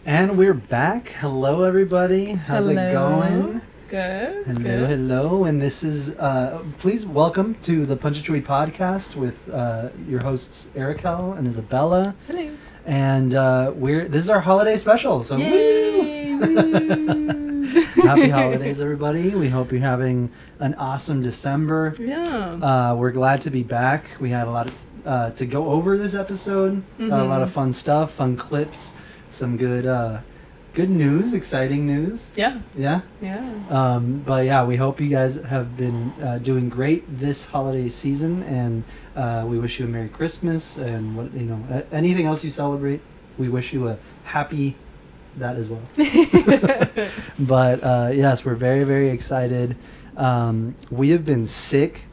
And we're back. Hello, everybody. How's it going? Good. Hello. And this is, please welcome to the Punchitchewie podcast with your hosts, Erikel and Isabella. Hello. And this is our holiday special. So, yay! Woo! Happy holidays, everybody. We hope you're having an awesome December. Yeah. We're glad to be back. We had a lot to go over this episode. A lot of fun stuff, fun clips. Some good news, exciting news. Yeah. Yeah? Yeah. But yeah, we hope you guys have been doing great this holiday season, and we wish you a Merry Christmas, and anything else you celebrate, we wish you a happy that as well. But yes, we're very, very excited. We have been sick,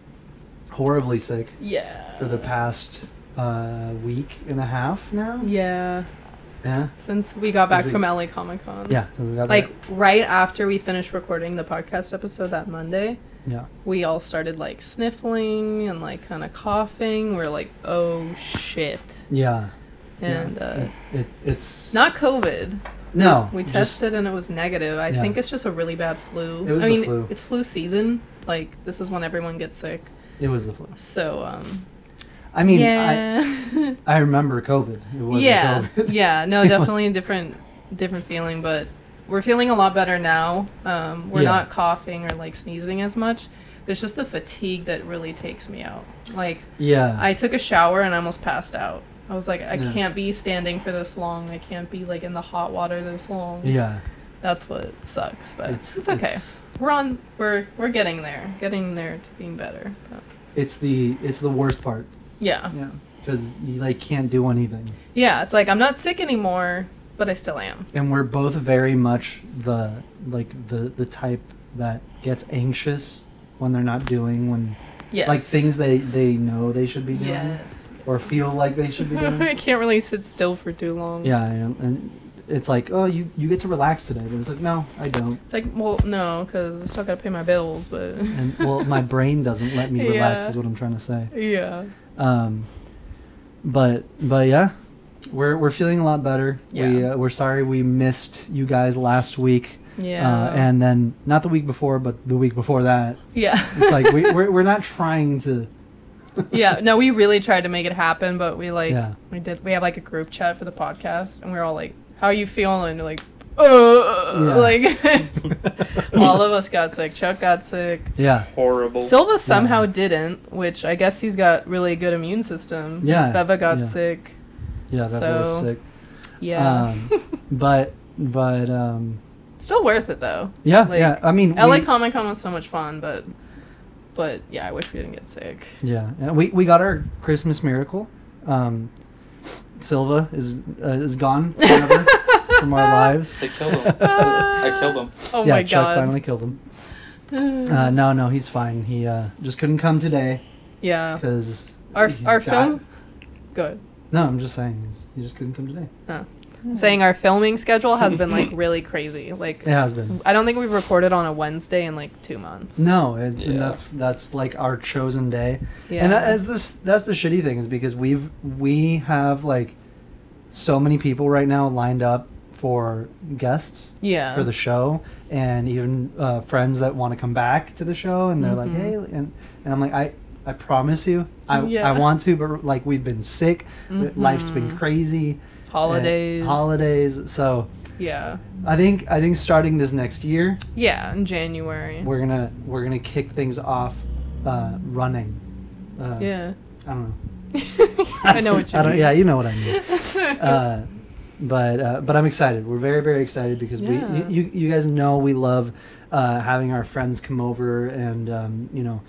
horribly sick. Yeah. For the past week and a half now. Yeah. Yeah. Since we got back from LA Comic Con. Yeah, since we got back. Like right after we finished recording the podcast episode that Monday. Yeah. We all started like sniffling and like kind of coughing. We're like, oh shit. Yeah. And it's not COVID. No. We tested and it was negative. I think it's just a really bad flu. It was the flu. It's flu season. Like this is when everyone gets sick. It was the flu. So I mean, yeah. I remember COVID. It wasn't COVID. Yeah, no, definitely a different feeling, but we're feeling a lot better now. We're not coughing or like sneezing as much. It's just the fatigue that really takes me out. Like, I took a shower and I almost passed out. I was like, I can't be standing for this long. I can't be like in the hot water this long. Yeah. That's what sucks, but it's okay. We're getting there to being better. But. It's the worst part. Yeah. Yeah. Because you like can't do anything. Yeah, it's like I'm not sick anymore, but I still am. And we're both very much the type that gets anxious when they're not doing like things they know they should be doing. Yes. Or feel like they should be doing. I can't really sit still for too long. Yeah, and it's like, oh, you get to relax today, but it's like, no, I don't. It's like, well, no, because I still gotta pay my bills, but. And well, my brain doesn't let me relax. Is what I'm trying to say. Yeah. But yeah, we're feeling a lot better. Yeah. We're sorry we missed you guys last week. Yeah. And then not the week before, but the week before that. Yeah. It's like we're not trying to. Yeah. No, we really tried to make it happen, but we have like a group chat for the podcast, and we're all like, "How are you feeling?" Like, like all of us got sick. Chuck got sick. Yeah. Horrible. Silva somehow didn't, which I guess he's got really good immune system. Yeah. Beva got sick. Yeah, Beva was sick. Yeah. But still worth it though. Yeah, like, yeah. I mean, LA Comic Con was so much fun, but yeah, I wish we didn't get sick. Yeah, and we got our Christmas miracle. Silva is gone forever from our lives. They killed him. I killed him. Oh my god! Chuck finally killed him. No, he's fine. He just couldn't come today. Yeah. Because our film. Good. No, I'm just saying he just couldn't come today. Oh. Saying our filming schedule has been like really crazy. Like it has been. I don't think we've recorded on a Wednesday in like 2 months. No, and that's like our chosen day. Yeah. And that's the shitty thing is because we have like so many people right now lined up for guests. Yeah. For the show, and even friends that want to come back to the show, and they're like, hey, and I'm like, I promise you, I want to, but like we've been sick, life's been crazy. Holidays. So yeah, I think starting this next year. Yeah, in January. We're gonna kick things off, running. Yeah. I don't know. I know what you mean. Yeah, you know what I mean. But I'm excited. We're very, very excited because you guys know we love having our friends come over and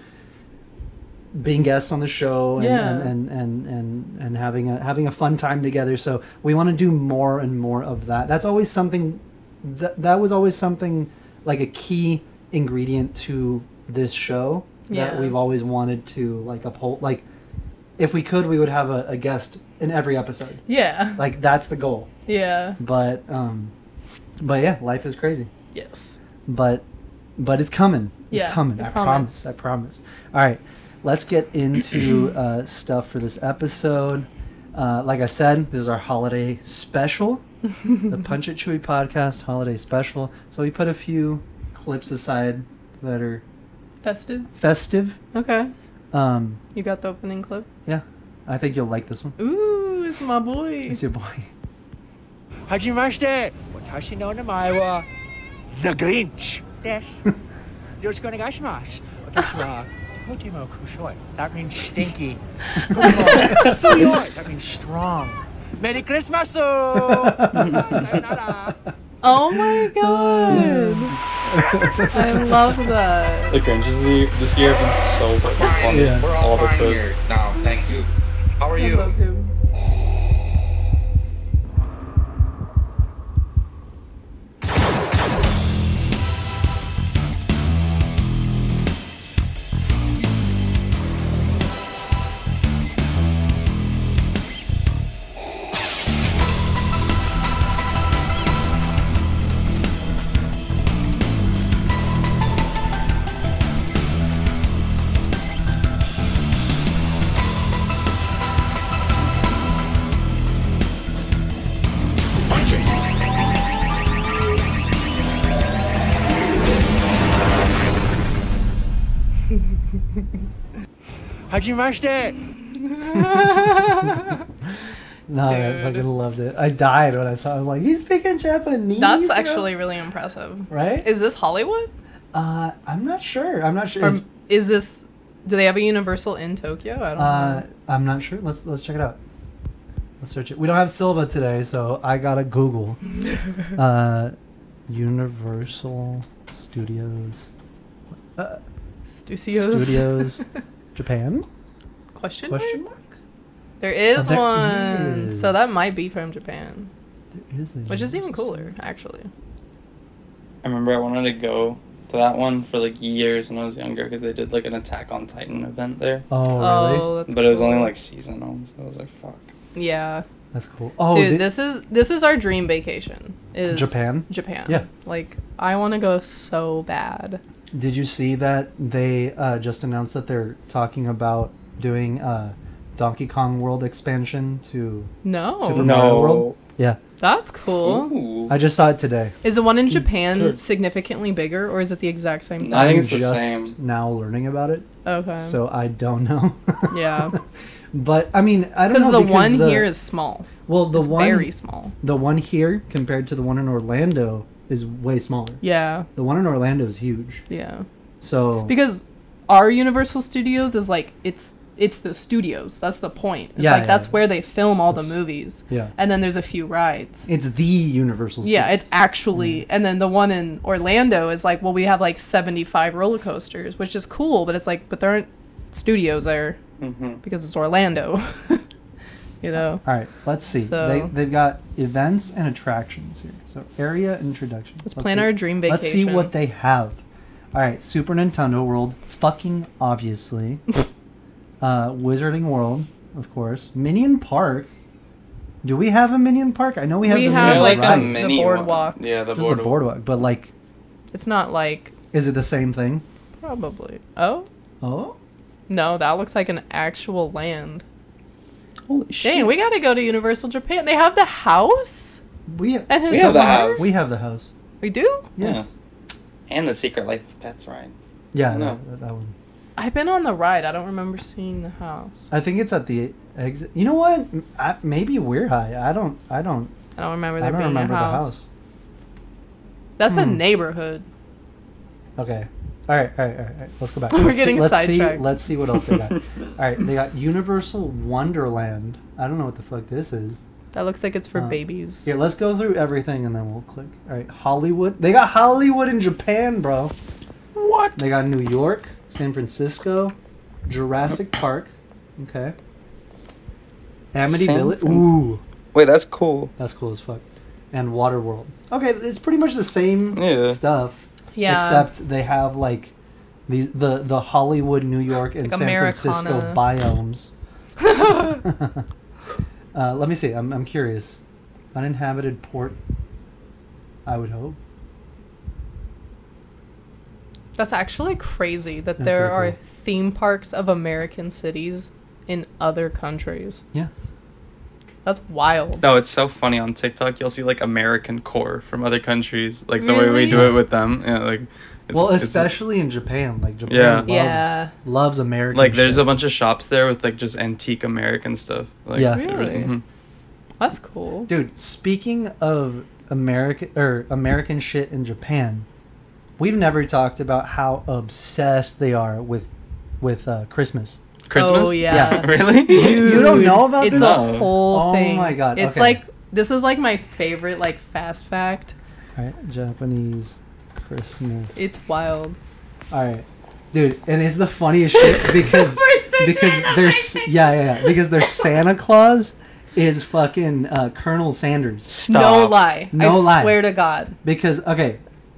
being guests on the show and having a fun time together. So we want to do more and more of that. That's always something that was always something like a key ingredient to this show that we've always wanted to like uphold. Like if we could, we would have a guest in every episode. Yeah. Like that's the goal. Yeah. But yeah, life is crazy. Yes. But it's coming. It's coming. I promise. All right. Let's get into stuff for this episode. Like I said, this is our holiday special. The Punch It Chewie podcast holiday special. So we put a few clips aside that are festive. Okay. You got the opening clip? Yeah. I think you'll like this one. Ooh, it's my boy. It's your boy. はじめまして。私の名前は The Grinch です。よろしくお願いします。私はとても黒い。That means stinky. とても強い。That means strong. Merry Christmas! さよなら。Oh my god! I love that. The Grinches this year have been so fucking funny. Yeah. We're all all the fine clips. here now. Thank you. How are I you? love him. No, I fucking loved it. I died when I saw him. Like, he's speaking Japanese. That's bro. actually really impressive. Right? Is this Hollywood? I'm not sure. Or is this... Do they have a Universal in Tokyo? I don't know. I'm not sure. Let's check it out. Let's search it. We don't have Silva today, so I gotta Google. Universal Studios. Studios. Japan? Question mark? There is there one. is. So that might be from Japan. There is. Which is even cooler, actually. I remember I wanted to go to that one for like years when I was younger because they did like an Attack on Titan event there. Oh, really? Oh, that's But it was only cool. like seasonal, so I was like, fuck. Yeah. That's cool. Oh, dude, this is our dream vacation. Is Japan? Japan. Yeah. Like, I want to go so bad. Did you see that they just announced that they're talking about doing Donkey Kong World expansion to No. Super Mario World? Yeah. That's cool. Ooh. I just saw it today. Is the one in Japan Good. significantly bigger, or is it the exact same thing? I think I'm it's the just same. now learning about it, Okay. so I don't know. Yeah. But I mean, I don't know Because the one here is small. well, the It's one very small. the one here compared to the one in Orlando is way smaller. Yeah. The one in Orlando is huge. Yeah. So Because our Universal Studios is like it's the studios. That's the point. It's Yeah, like that's where they film all the It's- movies. yeah, And then there's a few rides. it's the Universal. Yeah, Studios. it's actually, and then the one in Orlando is like, well, we have like 75 roller coasters, which is cool, but it's like, but there aren't studios there Mm-hmm. because it's Orlando. You know? All right, let's see. So- They've got events and attractions here. So area introduction. Let's plan our dream vacation. Let's see what they have. All right, Super Nintendo World, fucking obviously. Wizarding World, of course. Minion Park. Do we have a Minion Park? I know we have. We the have, Minion like, ride. the mini boardwalk. One. Yeah, the Just boardwalk. the boardwalk, but like, It's not like, is it the same thing? probably. Oh? Oh, No, that looks like an actual land. holy shit! Dang, we gotta go to Universal Japan. They have the house? we have, And his We have the daughter? house. we have the house. We do? Yes. And the Secret Life of Pets ride. Yeah, No. that one. I've been on the ride. I don't remember seeing the house. I think it's at the exit. You know what? Maybe we're high. I don't. I don't remember there I don't being remember a the house. house. That's a Hmm. neighborhood. Okay. All right. Let's go back. We're Let's getting see, let's see. sidetracked. Let's see what else they got. All right, they got Universal Wonderland. I don't know what the fuck this is. That looks like it's for babies. Here, let's go through everything and then we'll click. All right, Hollywood. They got Hollywood in Japan, bro. What? They got New York, San Francisco, Jurassic Park. Okay. Amity San Village. Fran- Ooh, Wait, that's cool. that's cool as fuck. And Waterworld. Okay, it's pretty much the same Yeah. stuff. Yeah. Except they have like the Hollywood, New York, and like San Francisco biomes. Let me see. I'm curious. Uninhabited port. I would hope. That's actually crazy that That's there pretty are cool. theme parks of American cities in other countries. Yeah. That's wild. No, it's so funny on TikTok. You'll see like American core from other countries, like the way we Really? do it with them. Yeah, like. Especially in Japan. Like Japan loves American. Like there's shit. a bunch of shops there with like just antique American stuff. Like, Yeah. Really? That's cool. Dude, speaking of American shit in Japan, we've never talked about how obsessed they are with Christmas. Christmas? Oh, yeah. Really? Dude, you don't know about it's this? a whole thing. Oh my god. It's okay. like, this is like my favorite like fast fact. Alright, Japanese Christmas. It's wild. Alright. Dude, and it's the funniest shit because because their Santa Claus is fucking Colonel Sanders. Stop. No lie. No I lie. swear to God. Because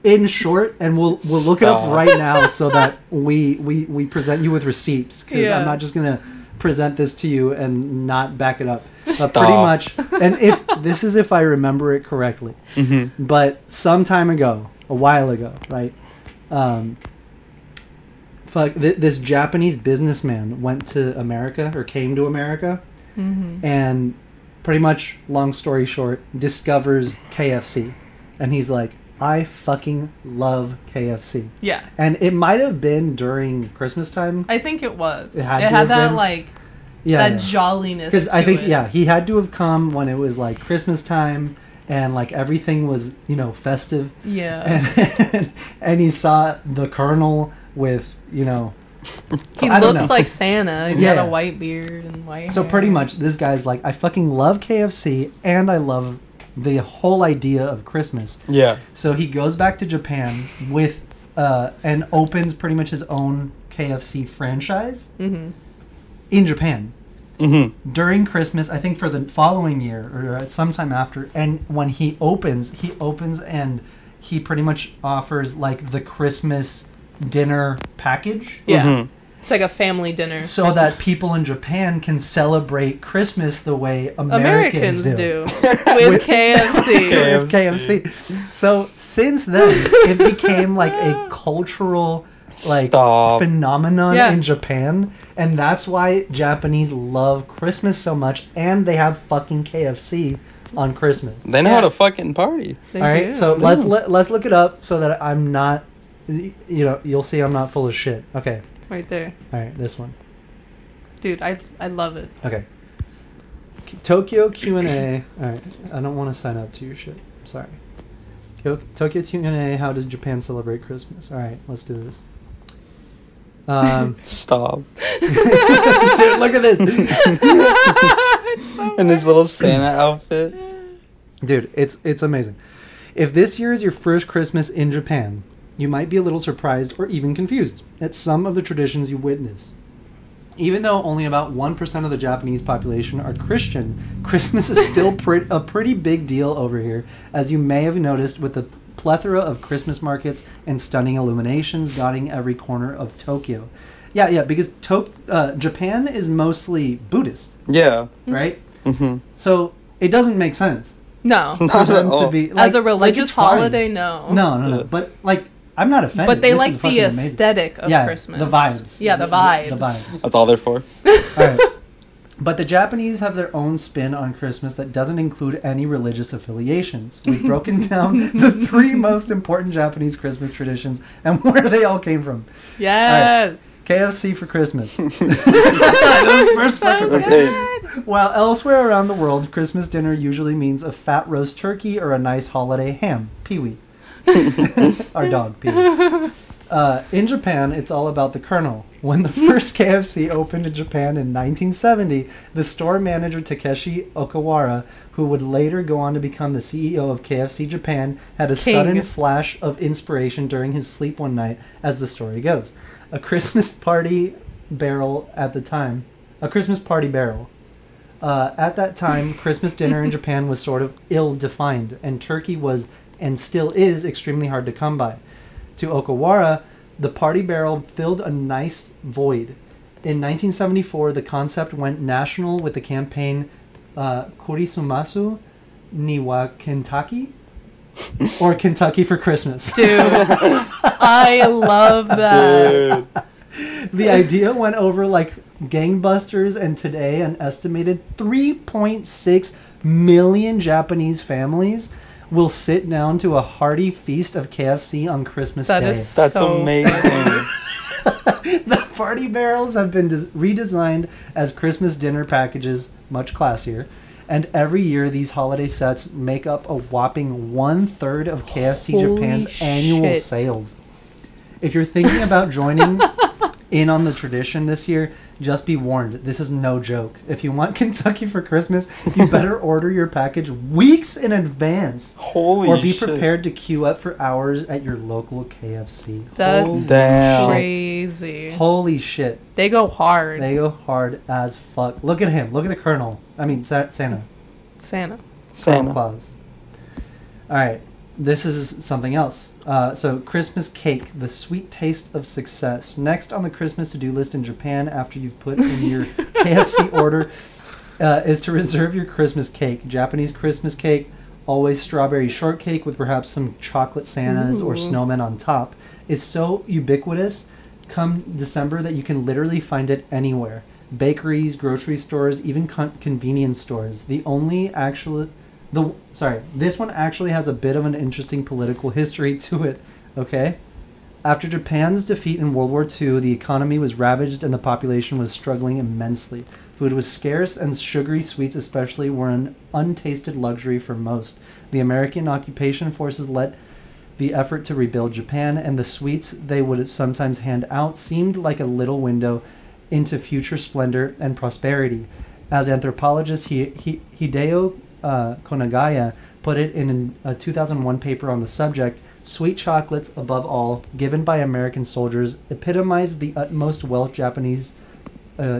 in short, and we'll look it up right now so that we present you with receipts, because I'm not just gonna present this to you and not back it up. But pretty much, and if I remember it correctly, but some time ago, a while ago, right? This Japanese businessman went to America, or came to America, and pretty much, long story short, discovers KFC, and he's like, I fucking love KFC. Yeah. And it might have been during Christmas time. I think it was. It It had had that been. like Yeah, that jolliness. because I think it. he had to have come when it was like Christmas time, and like everything was festive. Yeah. And he saw the Colonel with He I don't looks know. like Santa. He's Yeah. got a white beard and white So hair. pretty much, this guy's like, I fucking love KFC, and I love the whole idea of Christmas. Yeah. So he goes back to Japan with and opens pretty much his own KFC franchise in Japan during Christmas. I think for the following year or sometime after. And when he opens and he pretty much offers like the Christmas dinner package. Yeah. It's like a family dinner. So that people in Japan can celebrate Christmas the way Americans do. With KFC. With KFC. So since then, it became like a cultural phenomenon in Japan, and that's why Japanese love Christmas so much, and they have fucking KFC on Christmas. They know how to fucking party. They All right, do. so let's look it up so that I'm not, you'll see I'm not full of shit. Okay. Right there. All right, this one. Dude, I love it. Okay. Tokyo Q&A. All right, I don't want to sign up to your shit. Sorry. Tokyo Q&A. How does Japan celebrate Christmas? All right, let's do this. Stop. Dude, look at this. In his little Santa outfit. Dude, it's amazing. If this year is your first Christmas in Japan, you might be a little surprised or even confused at some of the traditions you witness. Even though only about 1% of the Japanese population are Christian, Christmas is still a pretty big deal over here, as you may have noticed with the plethora of Christmas markets and stunning illuminations dotting every corner of Tokyo. Yeah, because Japan is mostly Buddhist. Yeah. Right? So it doesn't make sense. No. For them to be, as a religious it's fine. holiday, no. No. But like, I'm not offended. But they This like is the fucking amazing. aesthetic of Christmas. The vibes. Yeah, the vibes. The vibes. That's all they're for. All right. But the Japanese have their own spin on Christmas that doesn't include any religious affiliations. We've broken down the 3 most important Japanese Christmas traditions and where they all came from. Yes. Right. KFC for Christmas. First fucking That's 8. While elsewhere around the world, Christmas dinner usually means a fat roast turkey or a nice holiday ham. Pee-wee. Our dog, Pee-wee. In Japan, it's all about the Colonel. When the first KFC opened in Japan in 1970, the store manager Takeshi Okawara, who would later go on to become the CEO of KFC Japan, had a sudden flash of inspiration during his sleep one night, as the story goes. A Christmas party barrel at that time, Christmas dinner in Japan was sort of ill-defined, and turkey was, and still is, extremely hard to come by. To Okawara, the party barrel filled a nice void. In 1974, the concept went national with the campaign Kurisumasu ni wa Kentucky, or Kentucky for Christmas. Dude, I love that. Dude. The idea went over like gangbusters, and today an estimated 3.6 million Japanese families will sit down to a hearty feast of KFC on Christmas Day. That's so amazing. The party barrels have been redesigned as Christmas dinner packages, much classier. And every year, these holiday sets make up a whopping 1/3 of KFC Holy Japan's annual shit. sales. If you're thinking about joining in on the tradition this year, just be warned, this is no joke. If you want Kentucky for Christmas, you better order your package weeks in advance. Holy Or be shit. prepared to queue up for hours at your local KFC. That's Damn. crazy. Holy shit. They go hard. They go hard as fuck. Look at him. Look at the Colonel. I mean, Santa. Santa. Santa Santa. Claus. Alright. This is something else. So, Christmas cake, the sweet taste of success. Next on the Christmas to-do list in Japan after you've put in your KFC order is to reserve your Christmas cake. Japanese Christmas cake, always strawberry shortcake with perhaps some chocolate Santas or snowmen on top, is so ubiquitous come December that you can literally find it anywhere. Bakeries, grocery stores, even convenience stores. This one actually has a bit of an interesting political history to it, okay? After Japan's defeat in World War II, the economy was ravaged and the population was struggling immensely. Food was scarce and sugary sweets especially were an untasted luxury for most. The American occupation forces led the effort to rebuild Japan, and the sweets they would sometimes hand out seemed like a little window into future splendor and prosperity. As anthropologist Hideo Konagaya put it in a 2001 paper on the subject, sweet chocolates, above all, given by American soldiers, epitomized the utmost wealth Japanese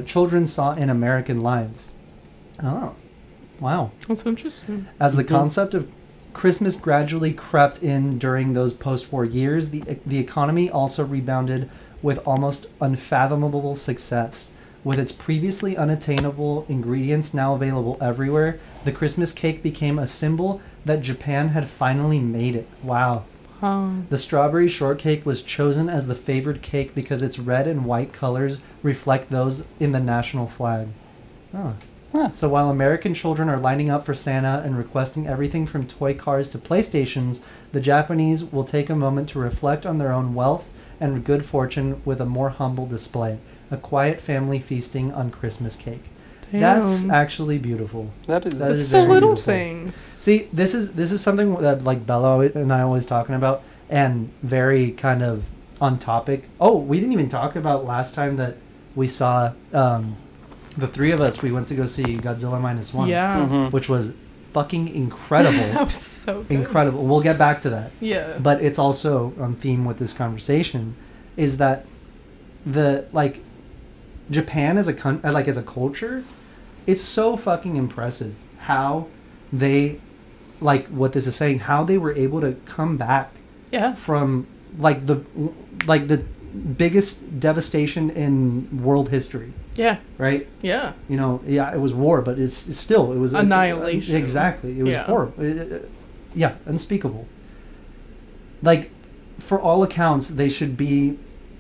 children saw in American lives. Oh, wow. That's interesting. As the concept of Christmas gradually crept in during those post-war years, the economy also rebounded with almost unfathomable success. With its previously unattainable ingredients now available everywhere, the Christmas cake became a symbol that Japan had finally made it. Wow. The strawberry shortcake was chosen as the favored cake because its red and white colors reflect those in the national flag. Oh. Huh. So while American children are lining up for Santa and requesting everything from toy cars to PlayStations, the Japanese will take a moment to reflect on their own wealth and good fortune with a more humble display. A quiet family feasting on Christmas cake. Damn. That's actually beautiful. That is It's very the little beautiful. things. See, this is something that like Bella and I always talking about, and very kind of on topic. Oh, we didn't even talk about last time that we saw the three of us. We went to go see Godzilla -1. Yeah. Mhm. Which was fucking incredible. That was so good. Incredible. We'll get back to that. Yeah. But it's also on theme with this conversation, is that the like Japan as a as a culture, it's so fucking impressive how they, like what this is saying, how they were able to come back Yeah. from like the biggest devastation in world history, Yeah. right? Yeah. You know, yeah, it was war, but it was Annihilation. Exactly, it was Yeah. horrible. Yeah, unspeakable. Like, for all accounts, they should be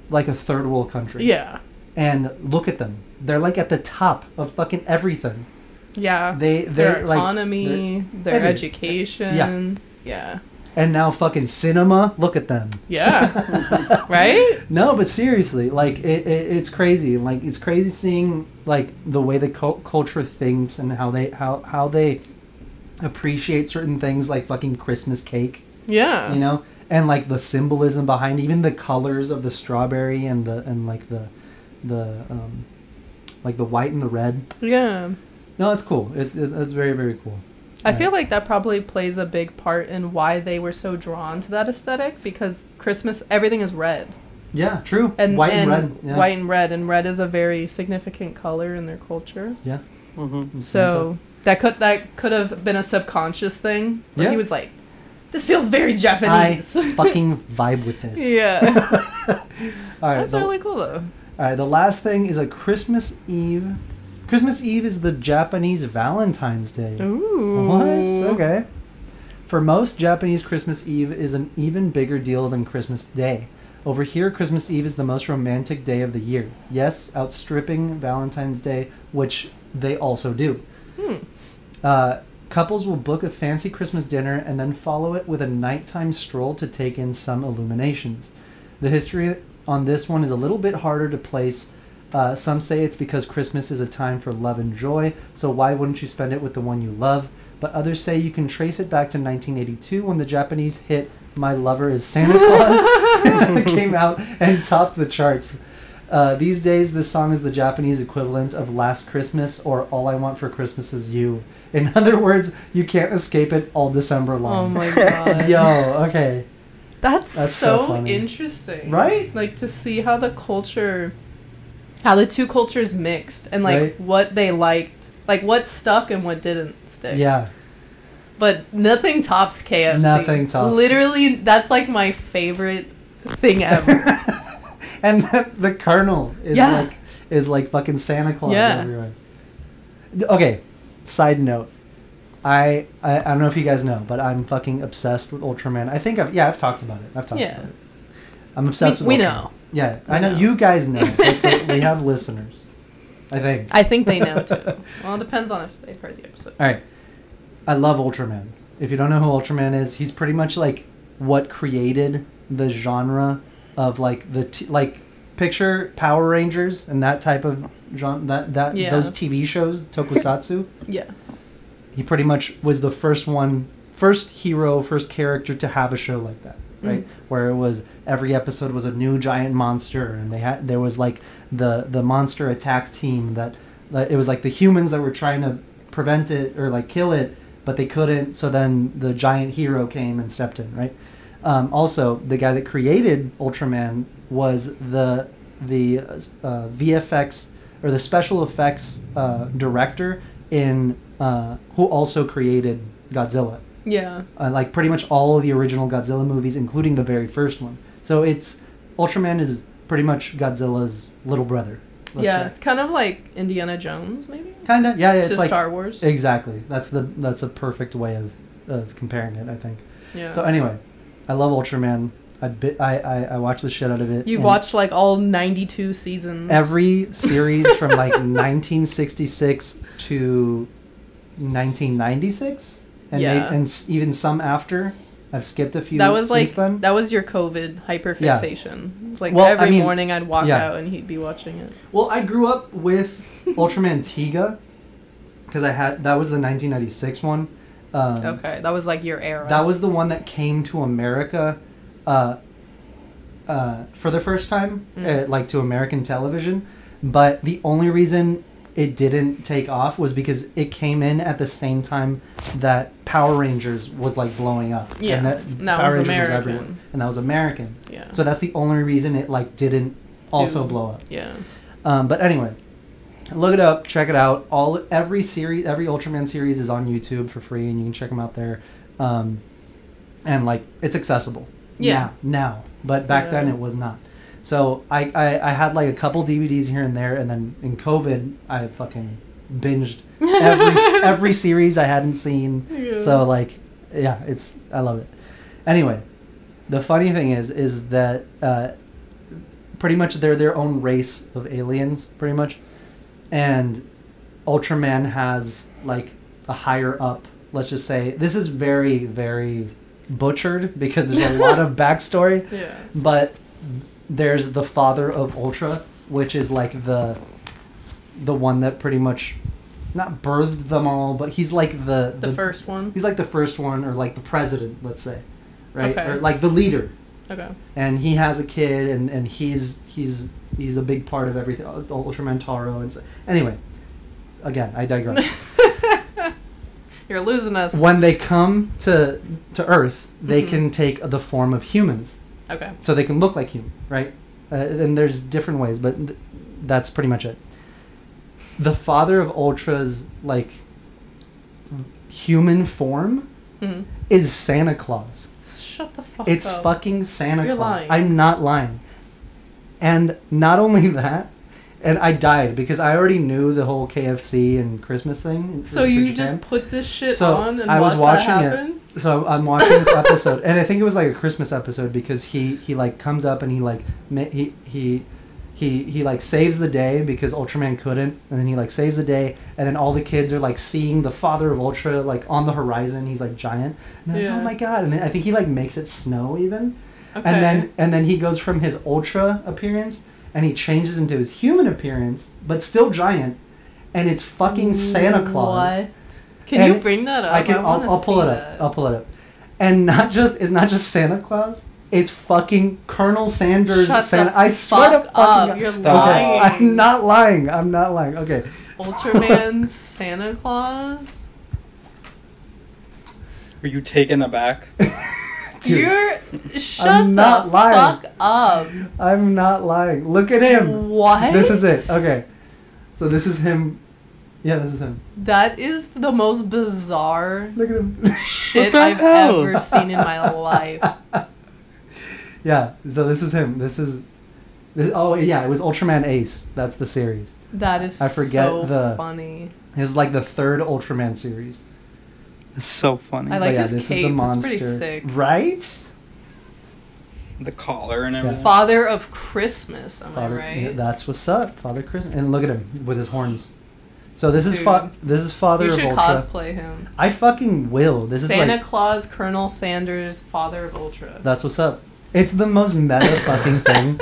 like a third world country. Yeah. And look at them; they're like at the top of fucking everything. Yeah. They're their like, economy, their everything. education. Yeah. Yeah. And now fucking cinema. Look at them. Yeah. Right? No, but seriously, like it's crazy. Like it's crazy seeing like the way the culture thinks and how they appreciate certain things like fucking Christmas cake. Yeah. You know, and like the symbolism behind even the colors of the strawberry and like the white and the red. Yeah. No, it's cool. It's very, very cool. I feel like that probably plays a big part in why they were so drawn to that aesthetic, because Christmas, everything is red. Yeah, true. And white and red. Yeah. White and red is a very significant color in their culture. Yeah. Mm-hmm. So that could have been a subconscious thing. Where Yeah. he was like, "This feels very I Japanese." fucking vibe with this. Yeah. All right. That's really cool though. All right, the last thing is a Christmas Eve. Christmas Eve is the Japanese Valentine's Day. Ooh. What? Okay. For most, Japanese Christmas Eve is an even bigger deal than Christmas Day. Over here, Christmas Eve is the most romantic day of the year. Yes, outstripping Valentine's Day, which they also do. Couples will book a fancy Christmas dinner and then follow it with a nighttime stroll to take in some illuminations. The history on this one is a little bit harder to place. Some say it's because Christmas is a time for love and joy, so why wouldn't you spend it with the one you love? But others say you can trace it back to 1982 when the Japanese hit My Lover is Santa Claus came out and topped the charts. These days, this song is the Japanese equivalent of Last Christmas or All I Want for Christmas Is You. In other words, you can't escape it all December long. Oh my god. Yo, okay. That's so funny. Interesting. Right? Like, to see how the two cultures mixed and, like, Right? what they liked. Like, what stuck and what didn't stick. Yeah. But nothing tops KFC. Nothing tops. Literally, that's, like, my favorite thing ever. And the Colonel is like fucking Santa Claus everywhere. Okay, side note. I don't know if you guys know, but I'm fucking obsessed with Ultraman. I think I've talked about it. About it. I'm obsessed with Ultraman. We know. Yeah, I know. You guys know. We have listeners. I think they know too. Well, it depends on if they've heard the episode. All right. I love Ultraman. If you don't know who Ultraman is, he's pretty much like what created the genre of like picture Power Rangers and that type of genre, those TV shows, tokusatsu. Yeah. He pretty much was the first character to have a show like that, right? Where it was every episode was a new giant monster, and there was like the monster attack team that it was like the humans that were trying to prevent it or like kill it, but they couldn't. So then the giant hero came and stepped in, right? Also, the guy that created Ultraman was the VFX or the special effects director who also created Godzilla. Yeah. Like pretty much all of the original Godzilla movies, including the very first one. So Ultraman is pretty much Godzilla's little brother. Let's say. It's kind of like Indiana Jones, maybe. Kinda, yeah. It's to like Star Wars. Exactly. That's a perfect way of comparing it, I think. Yeah. So anyway, I love Ultraman. I watched the shit out of it. You've watched like all 92 seasons. Every series from like 1966 to 1996, and even some after. I've skipped a few. That was since then. That was your COVID hyperfixation. Yeah. It's like every morning I'd walk out and he'd be watching it. Well, I grew up with Ultraman Tiga because that was the 1996 one. Okay, that was like your era. That was the one that came to America for the first time, like to American television. But the only reason it didn't take off was because it came in at the same time that Power Rangers was like blowing up. Yeah, and that was Rangers American. Was everywhere, and that was American. Yeah. So that's the only reason it like didn't also blow up. Yeah. But anyway, look it up, check it out. Every Ultraman series is on YouTube for free, and you can check them out there. And like it's accessible. Yeah. Now. But back then it was not. So I had like a couple DVDs here and there, and then in COVID I fucking binged every series I hadn't seen. Yeah. So like, yeah, I love it. Anyway, the funny thing is that pretty much they're their own race of aliens, pretty much, and Ultraman has like a higher up. Let's just say this is very, very butchered because there's a lot of backstory. Yeah. But there's the father of Ultra, which is like the one that pretty much not birthed them all, but he's like the first one. He's like the first one, or like the president, let's say, right? Okay. Or like the leader. Okay. And he has a kid, and he's a big part of everything. Ultraman Taro, and so anyway. Again, I digress. You're losing us. When they come to Earth, they can take the form of humans. Okay. So they can look like human, right? And there's different ways, but that's pretty much it. The father of Ultra's like human form is Santa Claus. Shut the fuck up. It's fucking Santa You're Claus. lying. I'm not lying. And not only that, and I died because I already knew the whole KFC and Christmas thing. So you just put this shit on and I was watched watching that happen? So I'm watching this episode, and I think it was like a Christmas episode because he like comes up and he like he like saves the day because Ultraman couldn't, and then he like saves the day, and then all the kids are like seeing the father of Ultra like on the horizon. He's like giant. And like, oh my god! And then I think he like makes it snow even, and then he goes from his Ultra appearance and he changes into his human appearance, but still giant, and it's fucking Santa Claus. What? Can you bring that up? I'll pull it up. I'll pull it up. And it's not just Santa Claus. It's fucking Colonel Sanders. I swear to fucking God. You're lying. Okay, I'm not lying. Okay. Ultraman Santa Claus? Are you taken aback? Dude, shut the fuck up. I'm not lying. Look at him. What? This is it. Okay. So this is him. Yeah, this is him. That is the most bizarre Look at him. shit I've ever seen in my life. Yeah, so this is him. Oh yeah, it was Ultraman Ace. That's the series. That is funny. It's like the third Ultraman series. It's so funny. I like his cape. It's pretty sick. Right? The collar and everything. Father of Christmas, am I right? Yeah, that's what's up. Father Christmas. And look at him with his horns. So this is Father of Ultra. You should cosplay him. I fucking will. This Santa is Claus, Colonel Sanders, Father of Ultra. That's what's up. It's the most meta fucking thing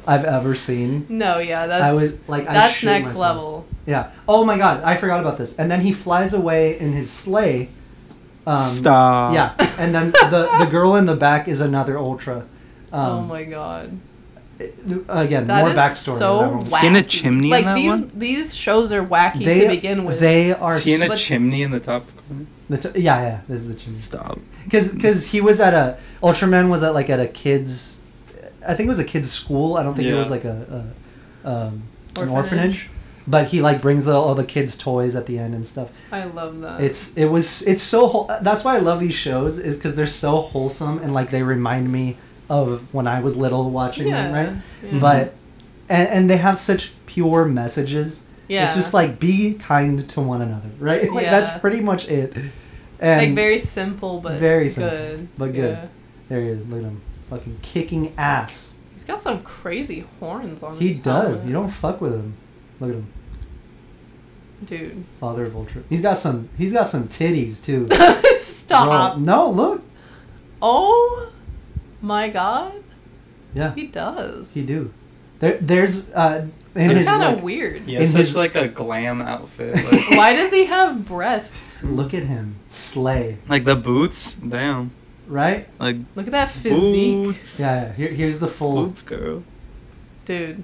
I've ever seen. No, yeah, that's next level. Yeah. Oh my god, I forgot about this. And then he flies away in his sleigh. Stop. Yeah, and then the girl in the back is another Ultra. Oh my god. Again, that more is backstory. So wacky. Is he in a chimney in that one? These shows are wacky to begin with. They are. Is he in a chimney in the top corner? Yeah, this is the chimney. Stop. Because he was at Ultraman was at a kid's, I think it was a kid's school. I don't think it was like an orphanage. But he like brings all the kids' toys at the end and stuff. I love that. It's so that's why I love these shows, is because they're so wholesome and like they remind me of when I was little watching them, right? Yeah. But and they have such pure messages. Yeah. It's just like be kind to one another, right? Like that's pretty much it. And like very simple, but very simple, good. But good. Yeah. There he is. Look at him, fucking kicking ass. He's got some crazy horns on. He does. Helmet. You don't fuck with him. Look at him. Dude. Father of Ultra. He's got some titties too. Stop. No, look. Oh my god. Yeah. He does. He do. There's it's kind of weird. Yeah, it's such like a glam outfit. Like. Why does he have breasts? Look at him. Slay. Like the boots? Damn. Right? Like look at that physique. Boots. Yeah, here's the full boots, girl. Dude.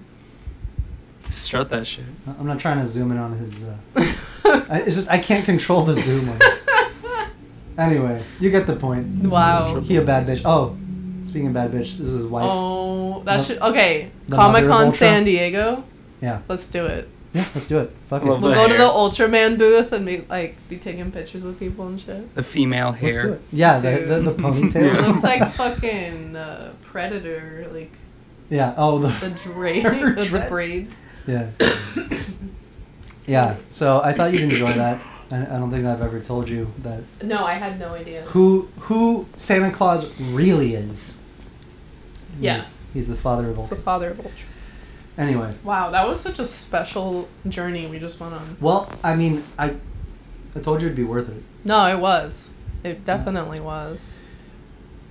Strut that shit. I'm not trying to zoom in on his it's just I can't control the zoom on it. Anyway, you get the point. Wow. He a bad bitch. Oh, speaking of bad bitch, this is his wife. Oh, that should okay. Comic-Con San Diego. Yeah. Let's do it. Yeah, let's do it. Fuck it. We'll go to the Ultraman booth and be taking pictures with people and shit. The female hair. Let's do it. Yeah, the ponytail. It looks like fucking Predator, like. Yeah. Oh, the braids. Yeah. Yeah. So I thought you'd enjoy that. I don't think I've ever told you that. No, I had no idea. Who Santa Claus really is. He's the father of Ultra. He's the father of Ultra. Anyway. Wow, that was such a special journey we just went on. Well, I mean, I told you it'd be worth it. No, it was. It definitely was.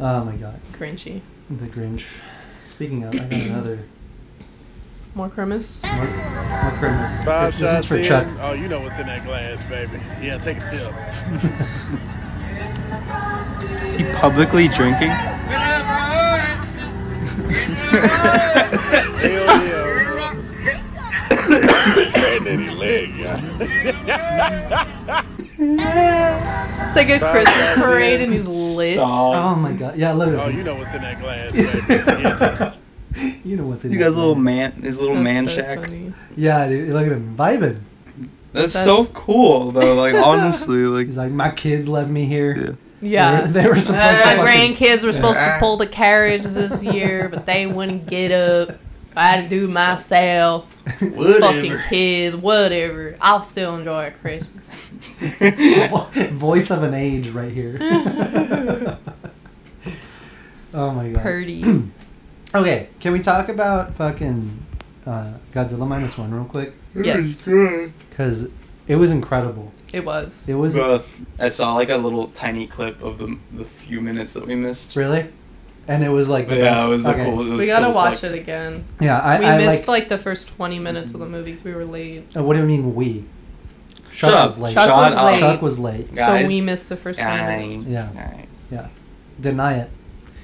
Oh my god. Grinchy. The Grinch. Speaking of, I got another. More Christmas? More Christmas. 5 this is for Chuck. Oh, you know what's in that glass, baby. Yeah, take a sip. Is he publicly drinking? Hell yeah, bro. Granddaddy leg, yeah. It's like a Christmas parade and he's lit. Oh my god. Yeah, look at him. Oh, you know what's in that glass, baby. Yeah, taste. You know what's in you guys' little man, his little man so shack. Funny. Yeah, dude, look at him vibing. That's so cool, though. Like honestly, like he's like, my kids left me here. Yeah, they were supposed to. My grandkids were supposed to pull the carriage this year, but they wouldn't get up. I had to do it myself. Fucking kid, whatever. I'll still enjoy it Christmas. Voice of an age right here. Oh my god. Purdy. Okay, can we talk about fucking Godzilla -1 real quick? Yes. Because it was incredible. It was. It was. I saw like a little tiny clip of the few minutes that we missed. Really? And it was like the Yeah, best. it was the Okay. coolest. We gotta watch it again. Yeah, We I missed like the first 20 minutes of the movies. We were late. What do you mean we? Shut up. was late. Chuck was late. Chuck was late. Guys. So we missed the first 20 minutes. Yeah. Guys. Yeah. Deny it.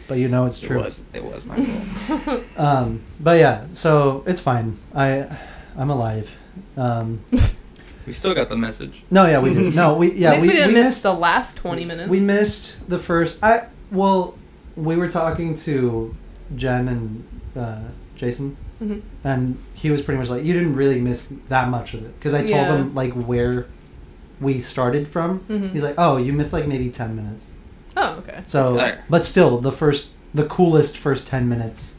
But you know it's true. It was my fault. But yeah, so it's fine. I'm alive. We still got the message. No, yeah, we did. No, we At least we didn't miss missed the last 20 minutes. We missed the first. We were talking to Jen and Jason, Mhm. and he was pretty much like, "You didn't really miss that much of it," because I told Yeah. him like where we started from. Mhm. He's like, "Oh, you missed like maybe 10 minutes." Oh, okay. So, Alright. but still, the coolest first 10 minutes.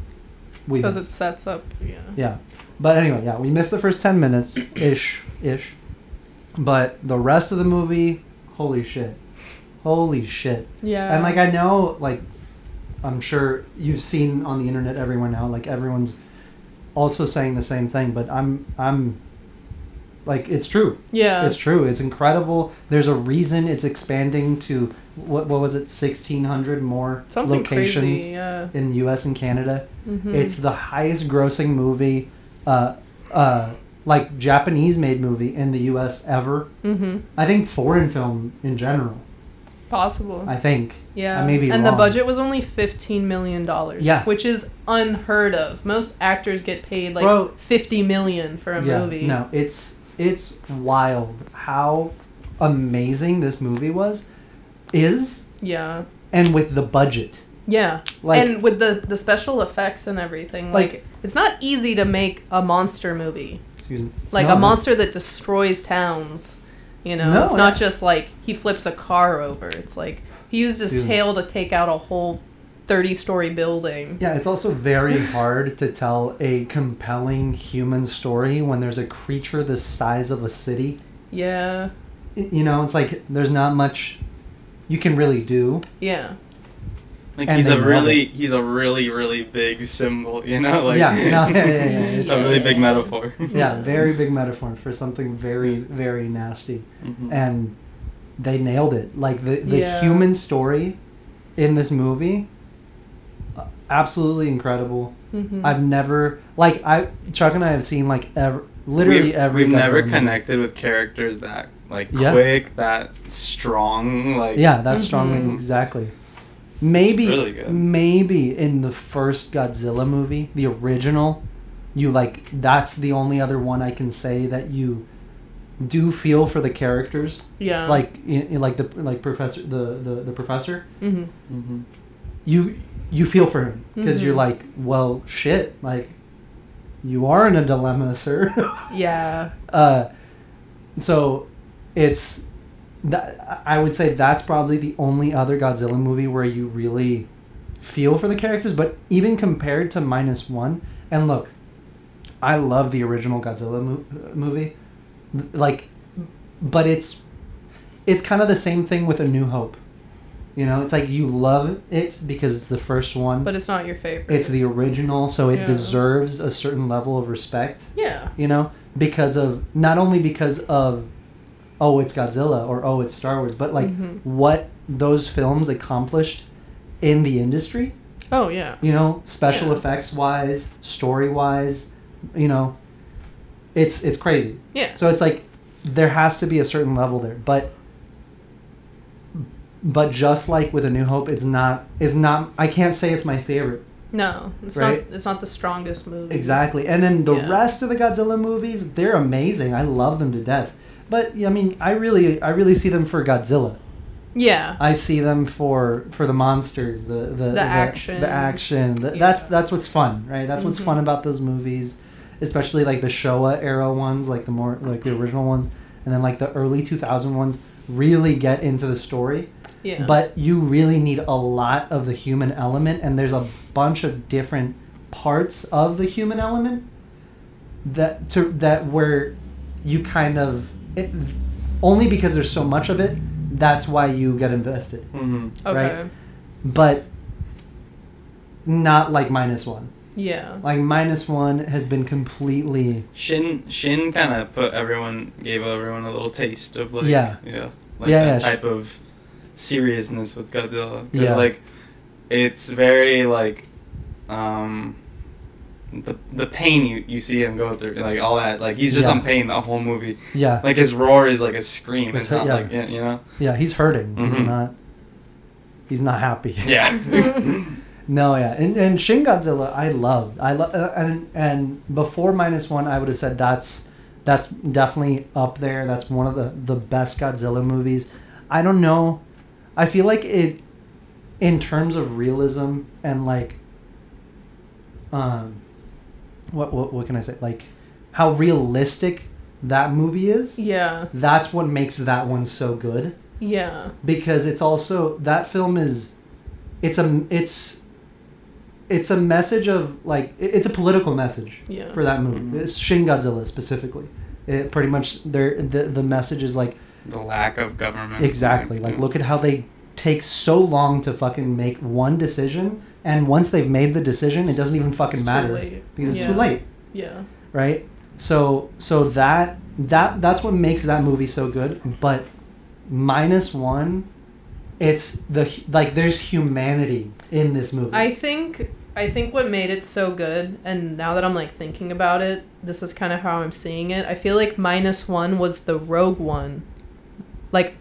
We Because it missed. sets up, yeah. Yeah, but anyway, yeah, we missed the first 10 minutes ish. But the rest of the movie, holy shit. Yeah. And like I know, like I'm sure you've seen on the internet everywhere now, like everyone's also saying the same thing, but I'm like it's true. Yeah. It's true. It's incredible. There's a reason it's expanding to what was it, 1,600 more Something locations crazy, yeah. in the US and Canada. Mhm. It's the highest grossing movie like Japanese made movie in the US ever. Mhm. I think foreign film in general. Possible. I think. Yeah. I may be and wrong. the budget was only $15 million. Yeah. Which is unheard of. Most actors get paid like Bro, $50 million for a movie. No, it's wild how amazing this movie is, Yeah. and with the budget. Yeah. Like- and with the special effects and everything. Like it's not easy to make a monster movie. Excuse me. Like No, a monster that destroys towns. You know, No, it's not yeah. just like he flips a car over. It's like he used his Dude. tail to take out a whole 30-story building. Yeah, it's also very hard to tell a compelling human story when there's a creature the size of a city. Yeah. You know, it's like there's not much you can really do. Yeah. Like And he's they a nailed really, really big symbol, you know? Like yeah. It's, a really big metaphor. yeah, very big metaphor for something very, very nasty. Mhm. And they nailed it. Like the Yeah. human story in this movie, absolutely incredible. Mm-hmm. I've never Chuck and I have seen like literally every. We've never Godzilla movie. connected with characters that like Yeah. quick, that strong, like Yeah, that's strong. Mhm. Exactly. Maybe, really good. maybe in the first Godzilla movie, the original, that's the only other one I can say that you do feel for the characters. Yeah. Like professor the professor. Mm-hmm. Mm-hmm. You feel for him because you're Mhm. like, well, shit, like you are in a dilemma, sir. Yeah. So it's that I would say that's probably the only other Godzilla movie where you really feel for the characters. But even compared to -1, and look, I love the original Godzilla movie, like, but it's kind of the same thing with A New Hope. You know, it's like you love it because it's the first one. But it's not your favorite. It's the original, so it Yeah. deserves a certain level of respect. Yeah. You know, not only because of, oh, it's Godzilla or oh, it's Star Wars, but like Mhm. what those films accomplished in the industry. Oh yeah. You know, special Yeah. effects wise, story wise, you know, it's crazy. Yeah. So it's like there has to be a certain level there, but just like with A New Hope, it's not. I can't say it's my favorite. No, it's Right? not. It's not the strongest movie. Exactly. And then the Yeah. rest of the Godzilla movies, they're amazing. I love them to death. But I mean, I really see them for Godzilla. Yeah. I see them for the monsters, the action. the action. Yeah. That's what's fun, right? That's what's Mhm. fun about those movies, especially like the Showa era ones, like the original ones, and then like the early 2000 ones really get into the story. Yeah. But you really need a lot of the human element, and there's a bunch of different parts of the human element that where you kind of only because there's so much of it, that's why you get invested. Mm-hmm. Okay. Right? But not like -1. Yeah. Like -1 has been completely. Shin kind of gave everyone a little taste of like that type of seriousness with Godzilla, because like it's very like the pain you see him go through, like all that, like he's just on pain the whole movie. Yeah. Like his roar is like a scream. It's not like Yeah, he's hurting. Mm-hmm. He's not happy. Yeah. No, yeah, and Shin Godzilla, I love, and before -1, I would have said that's definitely up there. That's one of the best Godzilla movies. I don't know, I feel like it, in terms of realism and like, what can I say? Like, how realistic that movie is. Yeah. That's what makes that one so good. Yeah. Because it's also, that film is, it's a message of like, it's a political message for that movie. Mm-hmm. It's Shin Godzilla specifically. It pretty much the message is like the lack of government. Exactly. Like, look at how they take so long to fucking make one decision, and once they've made the decision, it doesn't even fucking matter because it's too late. Yeah. Right. So that's what makes that movie so good. But -1, it's there's humanity in this movie. I think what made it so good, and now that I'm like thinking about it, this is kind of how I'm seeing it. I feel like -1 was the Rogue One, like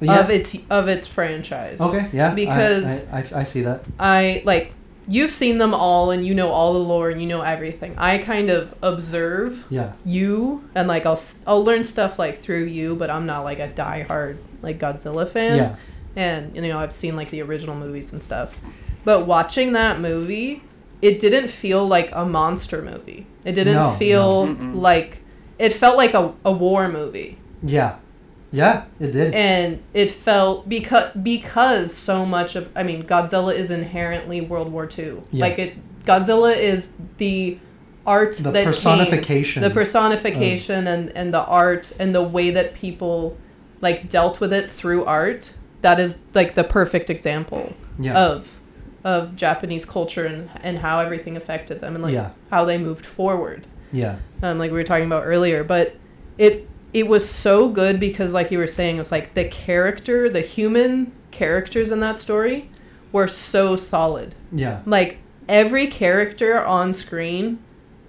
of its franchise. Okay, yeah, because I see that. I like, you've seen them all and you know all the lore and you know everything. I kind of observe you, and like I'll learn stuff like through you, but I'm not like a diehard like Godzilla fan. Yeah. And I've seen like the original movies and stuff. But watching that movie, it didn't feel like a monster movie. It didn't feel like, it felt like a war movie. Yeah. Yeah, it did. And it felt, because so much of, I mean, Godzilla is inherently World War II. Yeah. Like Godzilla is the art the personification. The personification and the art and the way that people like dealt with it through art. That is like the perfect example of Japanese culture and how everything affected them and like how they moved forward. Yeah. Like we were talking about earlier, but it was so good because, like you were saying, it was like the human characters in that story were so solid. Yeah. Like every character on screen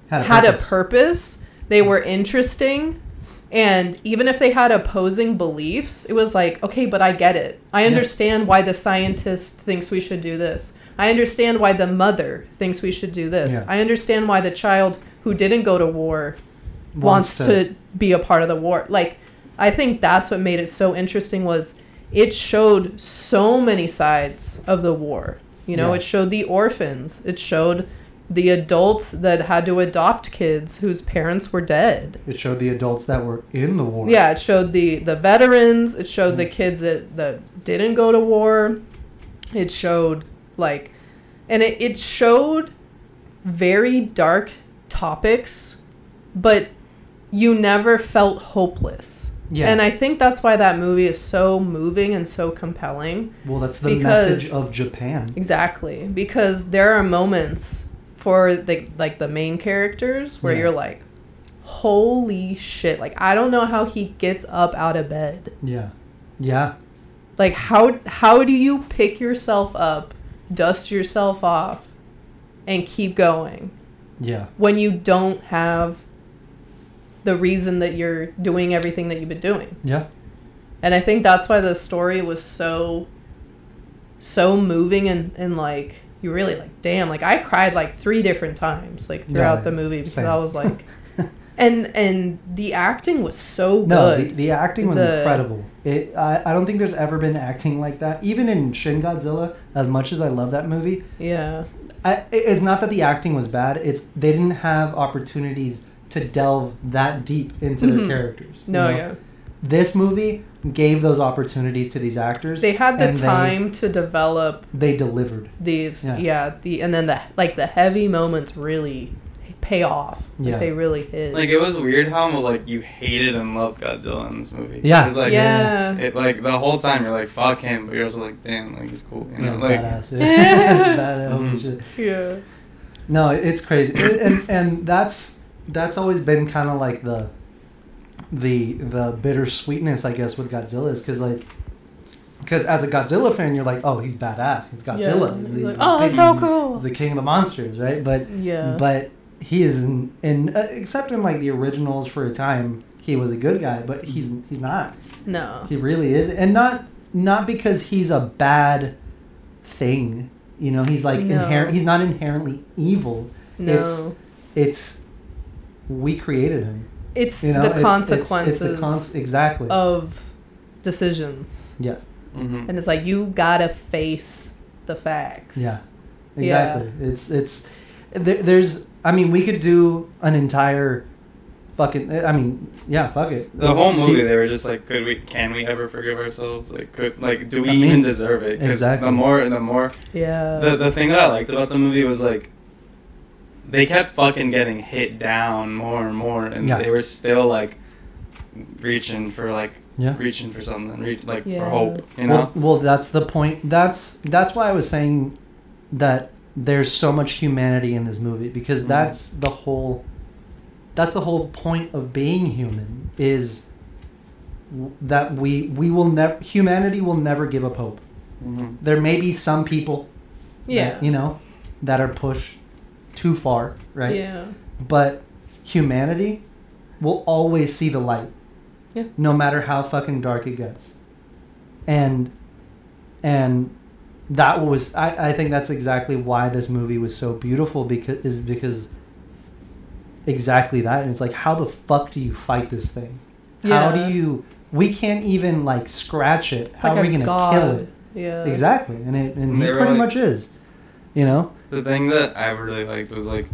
had a purpose. They were interesting. And even if they had opposing beliefs, it was like, okay, but I get it. I understand why the scientist thinks we should do this. I understand why the mother thinks we should do this. Yeah. I understand why the child who didn't go to war wants to be a part of the war. Like, I think that's what made it so interesting, was it showed so many sides of the war. It showed the orphans. It showed the adults that had to adopt kids whose parents were dead. It showed the adults that were in the war. Yeah, it showed the veterans. It showed the kids that didn't go to war. It showed, like... And it showed very dark topics, but you never felt hopeless. Yeah. And I think that's why that movie is so moving and so compelling. Well, that's the message of Japan. Exactly. Because there are moments for the main characters where you're like, holy shit, like I don't know how he gets up out of bed. Yeah Like how do you pick yourself up, dust yourself off, and keep going when you don't have the reason that you're doing everything that you've been doing? And I think that's why the story was so moving and like, you really like, damn, like I cried like 3 different times like throughout the movie, because I was like and the acting was so good. No, the acting was incredible. I don't think there's ever been acting like that, even in Shin Godzilla. As much as I love that movie, it's not that the acting was bad, it's they didn't have opportunities to delve that deep into their characters. This movie gave those opportunities to these actors. They had the time to develop. They delivered these, and then the heavy moments really pay off. Yeah. Like, they really hit. Like, it was weird how like you hated and loved Godzilla in this movie. Yeah. It's like, yeah. It like the whole time you're like, fuck him, but you're also like, damn, like he's cool. You know, It's like badass. It's badass. Holy shit. Yeah. No, it's crazy, and that's always been kind of like the bittersweetness, I guess, with Godzilla is because as a Godzilla fan, you're like, oh, he's badass. He's Godzilla. Yeah. He's like, oh, that's so cool. He's the king of the monsters, right? But he is except in like the originals for a time, he was a good guy, but he's not. No. He really is, and not because he's a bad thing. You know, he's like he's not inherently evil. No. It's we created him. It's the consequences exactly of decisions. Yes. Mm-hmm. And it's like, you gotta face the facts. Yeah, exactly. Yeah. There's I mean, we could do an entire fucking fuck it. The whole movie, they were just like, can we ever forgive ourselves? Like, do we even deserve it? Because exactly. the more yeah. The thing that I liked about the movie was like, they kept fucking getting hit down more and more, and they were still like reaching for something, for hope. You know. Well, that's the point. That's why I was saying that there's so much humanity in this movie, because that's the whole point of being human, is that humanity will never give up hope. Mm-hmm. There may be some people that are pushed too far, right? Yeah. But humanity will always see the light. Yeah. No matter how fucking dark it gets. And that was I think that's exactly why this movie was so beautiful, because exactly that. And it's like, how the fuck do you fight this thing? Yeah. How do you... We can't even like scratch it. It's how like are we going to kill it? Yeah. Exactly. And he pretty much is. You know? The thing that I really liked was like,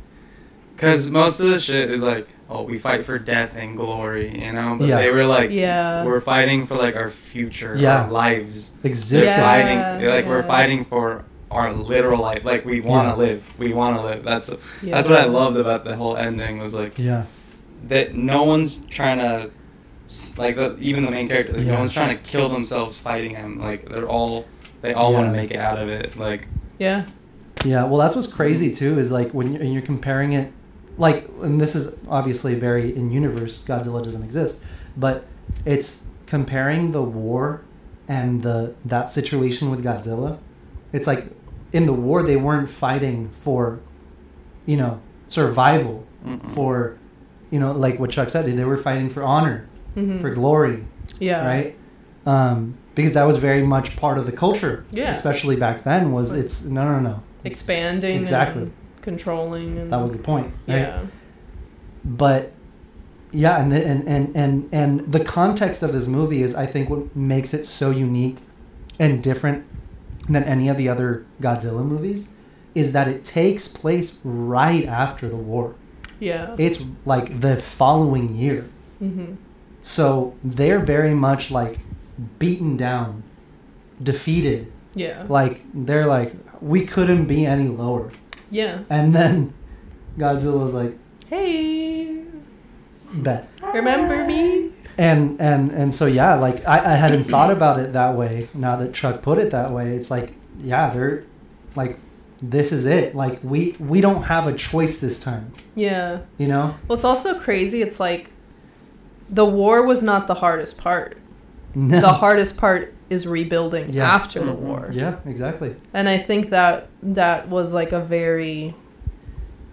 because most of the shit is like, oh, we fight for death and glory, you know? But they were like, we're fighting for like our future, our lives. Existence. We're fighting for our literal life. Like, we want to live. We want to live. That's what I loved about the whole ending, was like, that no one's trying to, like, even the main character, like, no one's trying to kill themselves fighting him. Like, they all want to make it out of it. Like, yeah. Yeah, well, that's what's crazy too, is like when you're comparing it, like, and this is obviously very in universe, Godzilla doesn't exist, but it's comparing the war and that situation with Godzilla. It's like, in the war they weren't fighting for, survival, for, like what Chuck said, they were fighting for honor, for glory, right? Because that was very much part of the culture, especially back then. It's no. Expanding, exactly, and controlling, and that was the point, right? Yeah. But and the context of this movie is, I think, what makes it so unique and different than any of the other Godzilla movies, is that it takes place right after the war. Yeah. It's like the following year. Mm-hmm. So they're very much like beaten down, defeated. Yeah. Like, they're like, we couldn't be any lower. Yeah. And then Godzilla's like, hey, bet. Remember me? And so, yeah, like, I hadn't thought about it that way. Now that Chuck put it that way, it's like, yeah, they're like, this is it. Like, we don't have a choice this time. Yeah. You know? Well, it's also crazy. It's like, the war was not the hardest part. No. The hardest part is rebuilding after the war. Yeah, exactly. And I think that was like a very,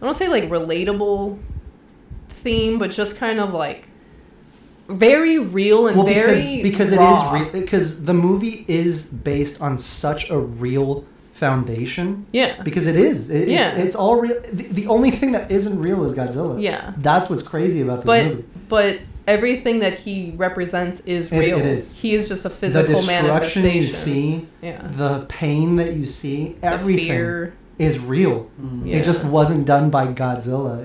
I don't say like relatable theme, but just kind of like very real and because raw. It is because the movie is based on such a real foundation. Yeah. Because it is. It's all real. The only thing that isn't real is Godzilla. Yeah. That's what's crazy about this movie. But everything that he represents is real. It is. He is just a physical manifestation. The destruction you see, the pain that you see, everything is real. Mm-hmm. Yeah. It just wasn't done by Godzilla.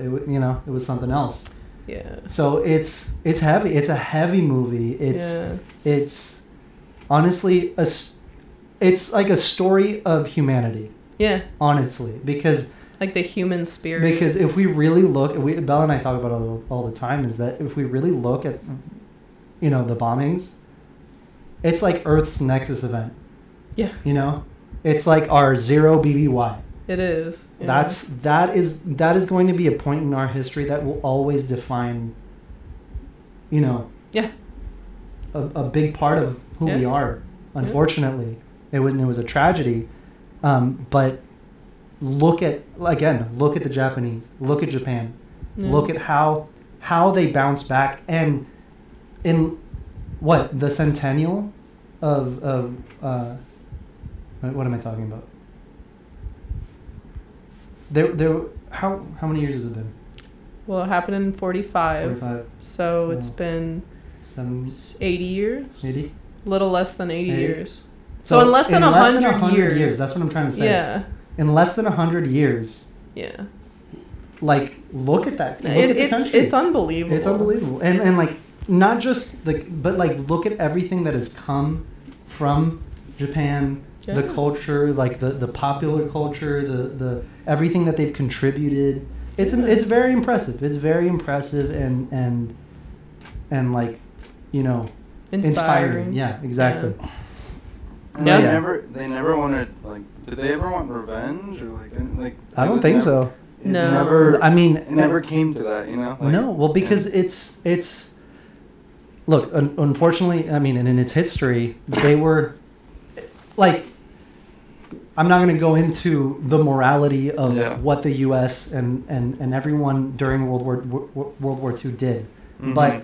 It was something else. Yeah. So it's heavy. It's a heavy movie. It's honestly it's like a story of humanity. Yeah. Honestly, because Like the human spirit. Because if we really look, Bella and I talk about it all the time, is that if we really look at, you know, the bombings, it's like Earth's Nexus event. Yeah. You know? It's like our zero BBY. It is. Yeah. That is going to be a point in our history that will always define, you know, a big part of who we are. Unfortunately, it was a tragedy, but look at the Japanese, look at Japan, look at how they bounce back, and in the centennial of what am I talking about? There how many years has it been? Well, it happened in 45. So it's been 80 years. 80? A little less than 80 years. So in less than 100 years. That's what I'm trying to say. Yeah. In less than 100 years. Yeah. Like, look at that. Look at the country. It's unbelievable. It's unbelievable. And like, not just but like, look at everything that has come from Japan. The culture, like the popular culture, the everything that they've contributed. It's very impressive. It's very impressive and like, you know, inspiring. Yeah, exactly. Yeah. And they never wanted, like, did they ever want revenge or like I don't think so. No. It never came to that, you know? Like, no, well, because it's look, unfortunately, I mean, and in its history, they were like, I'm not going to go into the morality of what the U.S. and everyone during World War II did, but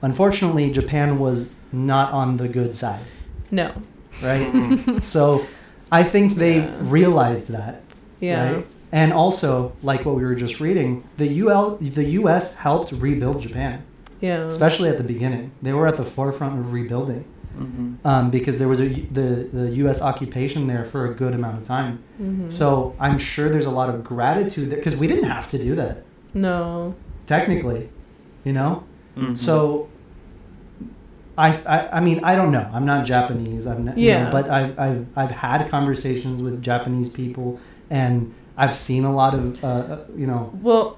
unfortunately, Japan was not on the good side. No. Right? So I think they realized that. Yeah. Right? And also, like what we were just reading, the U.S. helped rebuild Japan. Yeah. Especially at the beginning. They were at the forefront of rebuilding. Because there was the U.S. occupation there for a good amount of time. So I'm sure there's a lot of gratitude there, because we didn't have to do that. No. Technically, you know? So I mean, I don't know. I'm not Japanese. You know, but I've had conversations with Japanese people, and I've seen a lot of you know. Well,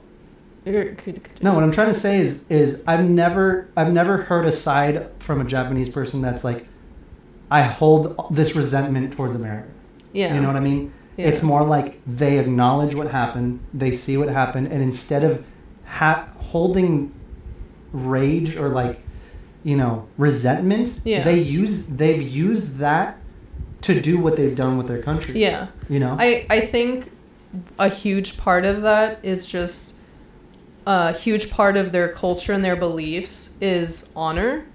no, what I'm trying to say is I've never heard a side from a Japanese person that's like, I hold this resentment towards America. Yeah. You know what I mean? Yeah. It's more like they acknowledge what happened, they see what happened, and instead of holding rage or, like, you know, resentment, they've used that to do what they've done with their country. Yeah. You know? I think a huge part of that is just a huge part of their culture and their beliefs is honor,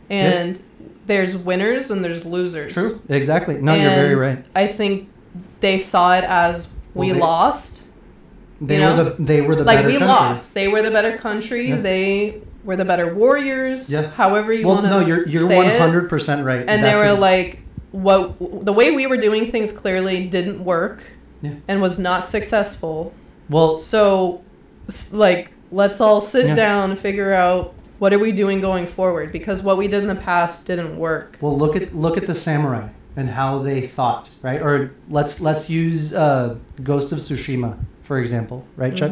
and there's winners and there's losers. True. Exactly. No, you're very right. I think they saw it as we lost. They were the better country. Lost. They were the better country. Yeah. They were the better warriors. Yeah. However you want to say it. You're 100% right. And they were like, the way we were doing things clearly didn't work and was not successful. Well, so, like, let's all sit down and figure out what are we doing going forward, because what we did in the past didn't work. Well, look at the samurai and how they thought, right? Or let's use Ghost of Tsushima, for example, right, Chuck?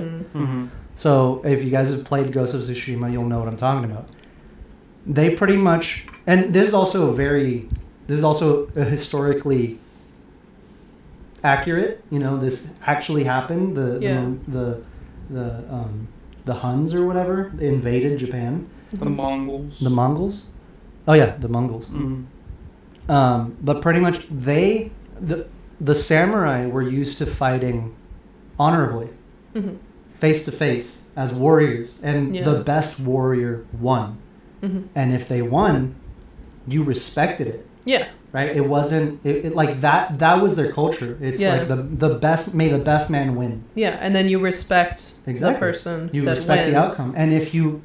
So if you guys have played Ghost of Tsushima, you'll know what I'm talking about. They pretty much, and this is also a historically accurate. You know, this actually happened. The Huns or whatever, they invaded Japan. The Mongols. The Mongols? Oh yeah, the Mongols. But pretty much the samurai were used to fighting honorably, face to face as warriors, and the best warrior won. And if they won, you respected it. Yeah. Right? It wasn't like that. That was their culture. It's like the best. May the best man win. Yeah, and then you respect the person. You that respect wins. the outcome. And if you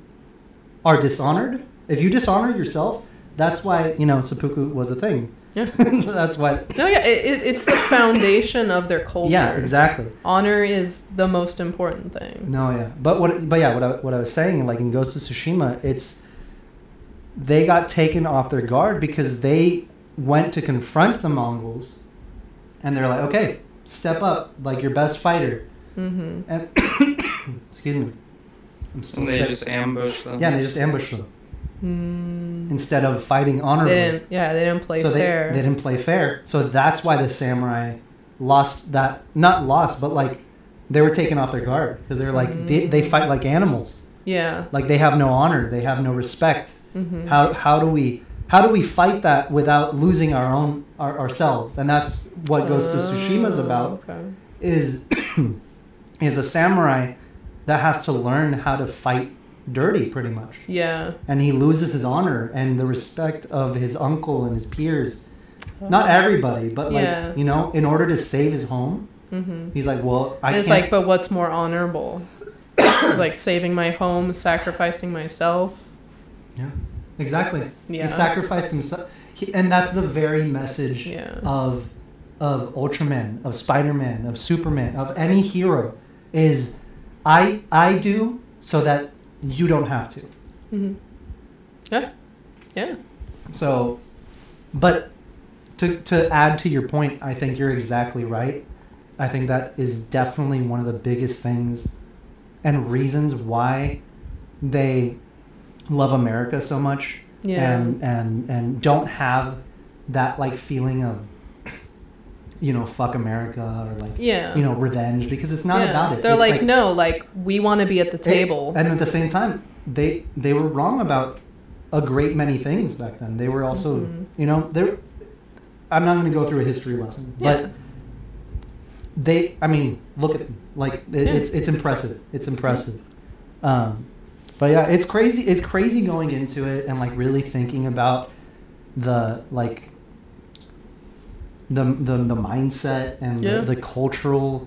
are dishonored, if you dishonor yourself, that's why, you know, seppuku was a thing. Yeah. That's why. No, yeah, it's the foundation of their culture. Yeah, exactly. Honor is the most important thing. No, yeah, but what I was saying, like in Ghost of Tsushima, they got taken off their guard because they went to confront the Mongols, and they're like, okay, step up, like your best fighter. Mm-hmm. And excuse me. I'm so And they sick. just ambush them. Yeah, they just ambushed them. Instead of fighting honorably. They didn't play fair. They didn't play fair. So that's why the samurai lost that. Not lost, but like they were taken off their guard because they're like they fight like animals. Yeah. Like they have no honor. They have no respect. Mm-hmm. How do we fight that without losing ourselves? And that's what Ghost of Tsushima's about. Okay. Is a samurai that has to learn how to fight dirty, pretty much. Yeah. And he loses his honor and the respect of his uncle and his peers. Not everybody, but like, you know, in order to save his home, he's like, well, I can't. It's like, but what's more honorable? Like saving my home, sacrificing myself. Yeah, exactly. Yeah. He sacrificed himself. And that's the very message of Ultraman, of Spider-Man, of Superman, of any hero is I do so that you don't have to. Mm-hmm. Yeah. Yeah. So, but to add to your point, I think you're exactly right. I think that is definitely one of the biggest things and reasons why they love America so much and don't have that like feeling of, you know, fuck America or like, you know, revenge, because it's not about it. They're it's like, no, like we want to be at the table. And at the same time, they were wrong about a great many things back then. They were also, you know, I'm not going to go through a history lesson, but I mean, look at them. Like it's impressive. It's impressive. But yeah, it's crazy. It's crazy going into it and like really thinking about the like the mindset and the cultural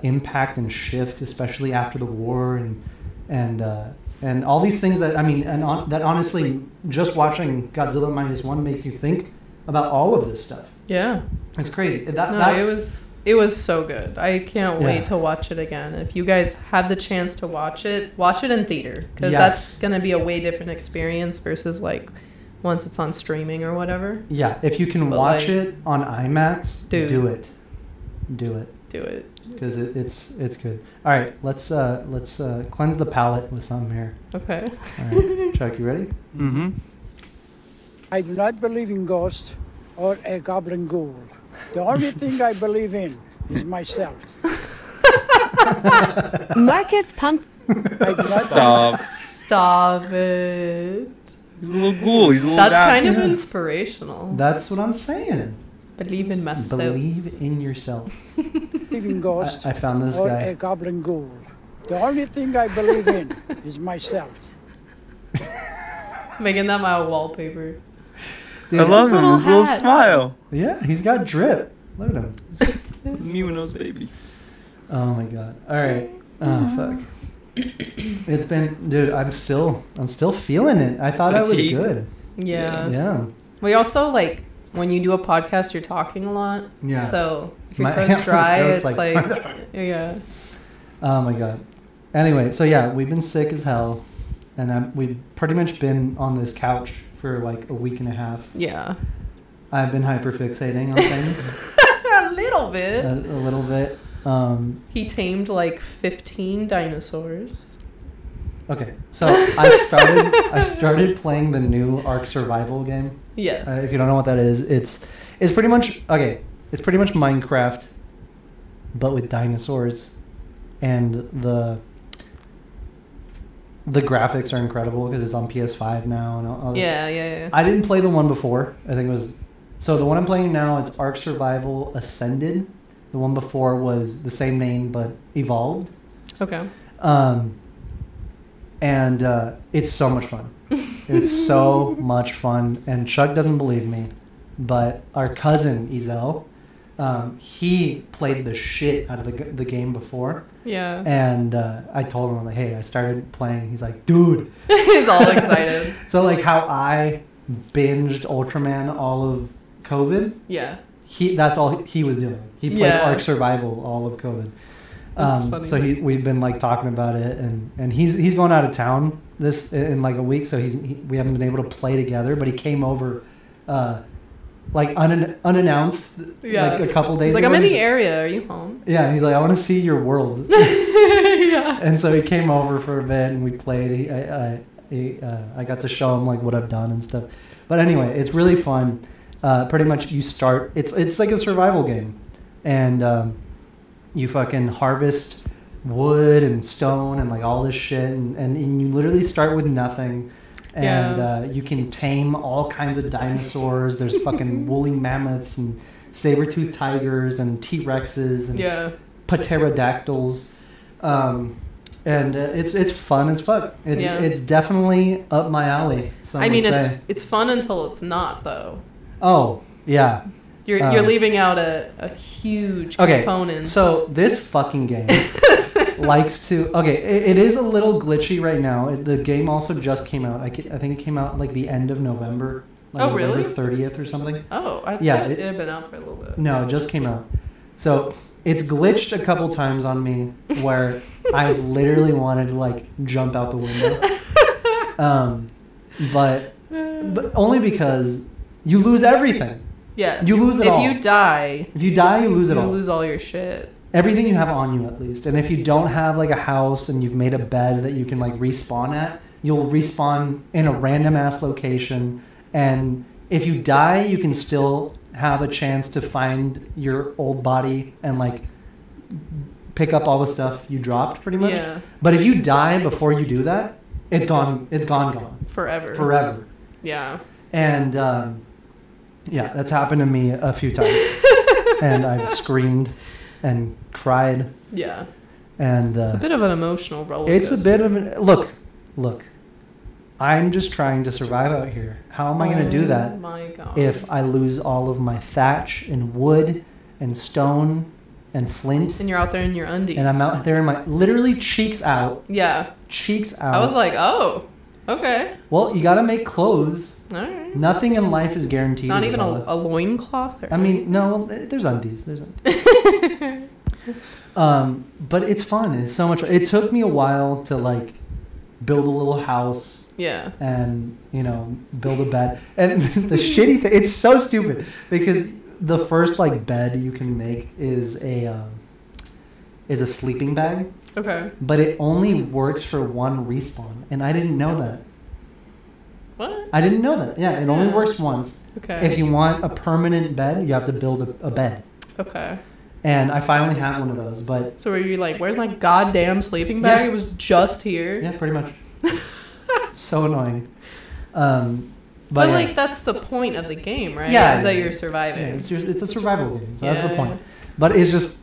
impact and shift, especially after the war and all these things that, I mean, that honestly, just watching Godzilla -1 makes you think about all of this stuff. Yeah, it's crazy. It was so good. I can't wait to watch it again. If you guys have the chance to watch it in theater, because that's gonna be a way different experience versus like once it's on streaming or whatever. Yeah, if you can watch it on IMAX, do it. Because it's good. All right, let's cleanse the palate with something here. Okay. All right, Chuck, you ready? Mm-hmm. I do not believe in ghosts or a goblin ghoul. The only thing I believe in is myself. Marcus Pump. Stop it. He's a little ghoul. He's a little. That's kind of inspirational. That's what I'm saying. Believe in myself. Believe in yourself. Believe in ghosts. I found this or guy. A goblin ghoul. The only thing I believe in is myself. Making that my wallpaper. Dude, I love him. His little smile. Yeah, he's got drip. Look at him. Mewino's baby. Oh my god. All right. Oh fuck. It's been, dude. I'm still feeling it. I thought I was good. Yeah. Yeah. We also like when you do a podcast, you're talking a lot. Yeah. So if your throat's dry, it's like yeah. Oh my god. Anyway, so yeah, we've been sick as hell, and we've pretty much been on this couch for like a week and a half. Yeah. I've been hyperfixating on things. A little bit. A little bit. He tamed like 15 dinosaurs. Okay, so I started playing the new Ark Survival game. Yes. If you don't know what that is, it's pretty much It's pretty much Minecraft, but with dinosaurs, and the graphics are incredible because it's on PS5 now and all this. Yeah. I didn't play the one before. I think it was the one I'm playing now. It's Ark Survival Ascended. The one before was the same name but evolved. Okay. And it's so much fun. It's so much fun. And Chuck doesn't believe me, but our cousin Isel, he played the shit out of the game before. Yeah. And I told him, like, hey, I started playing. He's like, dude. He's all excited. So like how I binged Ultraman all of COVID. Yeah. That's all he was doing. He played Ark Survival all of COVID. That's funny. So we've been like talking about it, and he's going out of town in like a week, so we haven't been able to play together. But he came over like unannounced, like a couple days ago. He's like, I'm in the area. Are you home? Yeah, he's like, I want to see your world. Yeah. And so he came over for a bit and we played. I got to show him like what I've done and stuff. But anyway, it's really fun. Pretty much you start. It's like a survival game, and you fucking harvest wood and stone and like all this shit, and you literally start with nothing. And you can tame all kinds of dinosaurs. There's fucking woolly mammoths and saber-toothed tigers and T-Rexes and pterodactyls. And it's fun as fuck. It's definitely up my alley. I mean, it's fun until it's not, though. Oh, yeah. You're leaving out a huge component. So this fucking game likes to... Okay, it is a little glitchy right now. The game also just came out. I think it came out like the end of November. Like really? November 30th or something. Oh, I thought it had been out for a little bit. No, it just came out. So it's glitched a couple times on me where I've literally wanted to like jump out the window. But only because you lose everything. Yeah. You lose it all. If you die, you lose it all. You lose all your shit. Everything you have on you, at least. And if you don't have like a house and you've made a bed that you can like respawn at, you'll respawn in a random ass location. And if you die, you can still have a chance to find your old body and like pick up all the stuff you dropped, pretty much. Yeah. But if you die before you do that, it's gone. It's gone. Forever. Yeah. And yeah, that's happened to me a few times. And I've screamed and cried. Yeah. And it's a bit of an emotional roller coaster. It's a bit of an... Look. I'm just trying to survive out here. How am I going to do that if I lose all of my thatch and wood and stone and flint? And you're out there in your undies. And I'm out there in my... Literally cheeks out. Yeah. Cheeks out. I was like, oh, okay. Well, you got to make clothes. All right. Nothing in life is guaranteed. Not even a loincloth? I mean, no, there's undies. But it's fun. It's so much fun. It took me a while to like build a little house. Yeah. And, build a bed. And the shitty thing, it's so stupid because the first like bed you can make is a sleeping bag. Okay. But it only works for one respawn, and I didn't know that. What? I didn't know that. Yeah, it only works once. Okay. If you want a permanent bed, you have to build a bed. Okay. And I finally have one of those, but... So were you like, where's my goddamn sleeping bag? Yeah. It was just here. Yeah, pretty much. So annoying. But like, that's the point of the game, right? Yeah. Is that you're surviving. Yeah, it's a survival game, so that's the point. But it's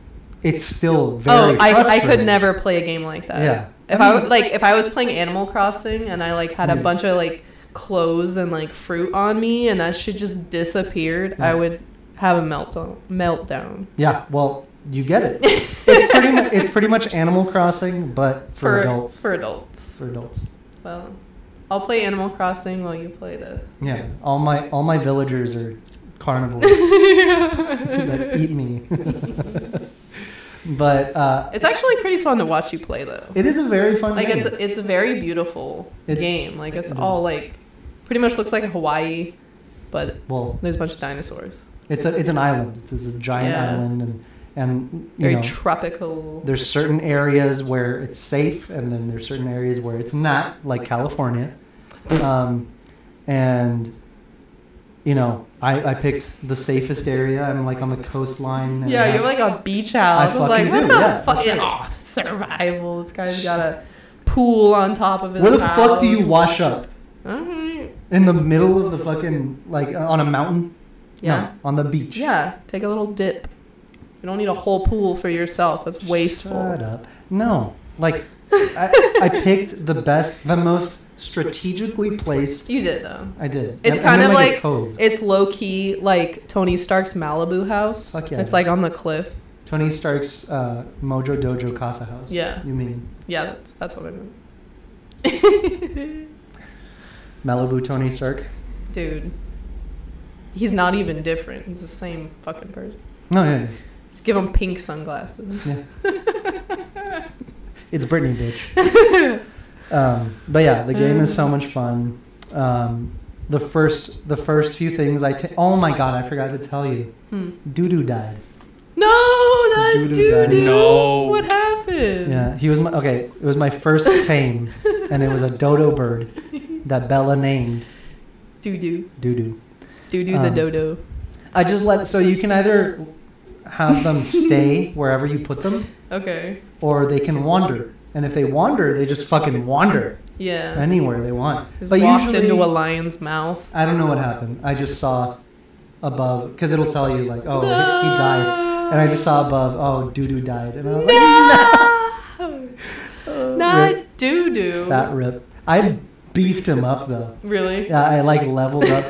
still very frustrating. I could never play a game like that. Yeah. If I was playing Animal Crossing and I like had a bunch of like clothes and like fruit on me and that shit just disappeared, I would have a meltdown. Yeah, well, you get it. It's pretty much Animal Crossing, but for adults. For adults. Well, I'll play Animal Crossing while you play this. Yeah, all my villagers are carnivores that eat me. But it's actually pretty fun to watch you play, though. It is a very fun game. Like it's a very beautiful game. Like it's all like pretty much looks like Hawaii, but there's a bunch of dinosaurs. It's an island. It's a giant island and very tropical. There's certain areas where it's safe, and then there's certain areas where it's not, like California. And I picked the safest area. I'm like on the coastline. Yeah, you're like a beach house. I was like, what the fuck? Survival. This guy's got a pool on top of his house. Where the fuck do you wash up? Alright. In the middle of the fucking, like, on a mountain? Yeah. No, on the beach. Yeah, take a little dip. You don't need a whole pool for yourself. That's wasteful. Shut up. No. Like, I picked the most strategically placed. You did, though. I did. It's kind of like it's low-key like Tony Stark's Malibu house. Fuck yeah. It's like on the cliff. Tony Stark's Mojo Dojo Casa house. Yeah. You mean? Yeah, that's what I meant. Malibu Tony Stark? Dude. He's not even different. He's the same fucking person. No, yeah. Just give him pink sunglasses. Yeah. It's Britney, bitch. But yeah, the game is so much fun. the first few things oh my god, I forgot to tell you. Doo-doo died. No, not Doo-doo. No. What happened? Yeah, it was my first tame, and it was a dodo bird that Bella named Doo-doo. Doo-doo. Doo-doo the dodo. I just so you can either have them stay wherever you put them. Okay. Or they can wander. And if they wander, they just fucking wander. Yeah. Anywhere they want. But walked usually, into a lion's mouth. I don't know what happened. I just saw above, because it'll tell you like, oh, he died. And I just saw above, oh, Doo-doo died. And I was like, no! Not Doo-doo. Fat rip. I beefed him up though. Really? Yeah, I like leveled up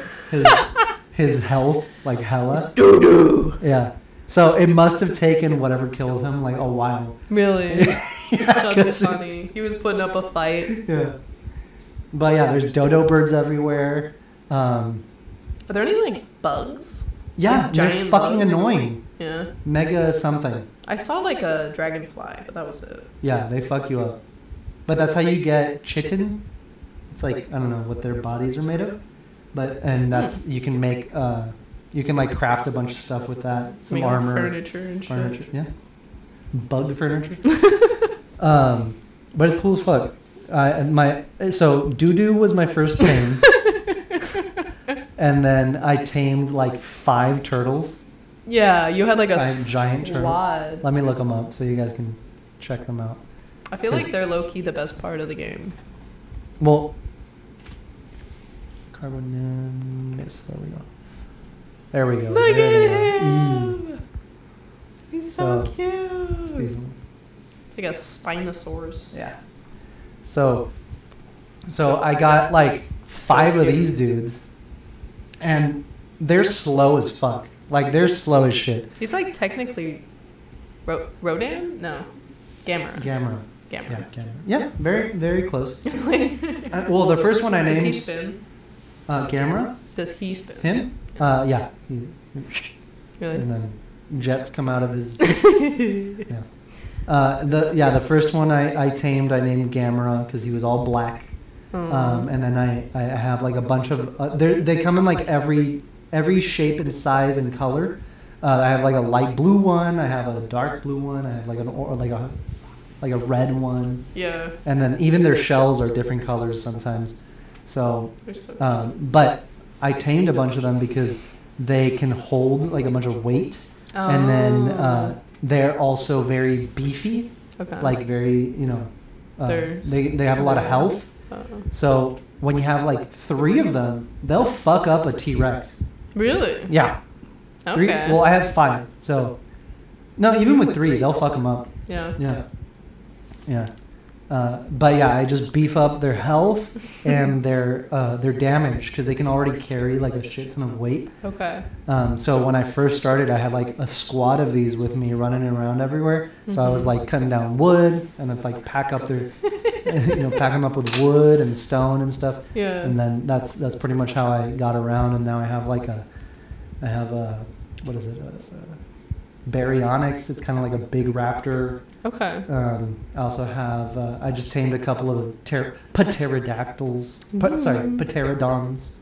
his health like hella. It's Doo-doo. Yeah. So it must have taken whatever killed him like a while. Really? Yeah, that's funny. He was putting up a fight. Yeah. But yeah, there's dodo birds everywhere. Are there any like bugs? Yeah, like, they're giant fucking bugs? Annoying. Yeah. Mega something. I saw like a dragonfly, but that was it. Yeah, they fuck you up. But that's how you get chitin. It's like, I don't know what their bodies are made of. And that's, you can make, you can like craft a bunch of stuff with that. Some make armor. Furniture and shit. Yeah. Bug furniture. But it's cool as fuck. So Doo-doo was my first tame. And then I tamed like 5 turtles. Yeah, you had like a giant slot. turtles. Let me look them up so you guys can check them out. I feel like they're low-key the best part of the game. Well, Carbonamis, there we go. Look at him! He's so cute. It's like a Spinosaurus. Yeah. So I got like 5 of these dudes, and they're slow as fuck. Like they're slow as shit. He's like technically Rodan? No. Gamera. Yeah, yeah, very, very close. Well, the first one I named... Does he spin? Gamera? Does he spin? Him? Yeah. Really? And then jets come out of his... Yeah. The first one I tamed, I named Gamera because he was all black. And then I have like a bunch of... they come in like every shape and size and color. I have like a light blue one. I have a dark blue one. I have like a red one. Yeah. And then even their shells are different colors sometimes. So, but I tamed a bunch of them because they can hold like a bunch of weight. Oh. And then they're also very beefy. Okay. Like very, they have a lot of health. So when you have like 3 of them, they'll fuck up a T-Rex. Really? Yeah. Okay. 3, well, I have 5. So, no, even with 3, they'll fuck them up. Yeah. Yeah. Yeah. But yeah, I just beef up their health and their damage because they can already carry like a shit ton of weight. Okay. So when I first started, I had like a squad of these with me running around everywhere. So I was like cutting down wood and then like pack up their, pack them up with wood and stone and stuff. Yeah. And then that's pretty much how I got around. And now I have what is it? Baryonyx. It's kind of like a big raptor. Okay. I also have, I just tamed a couple of pterodactyls. Pterodons.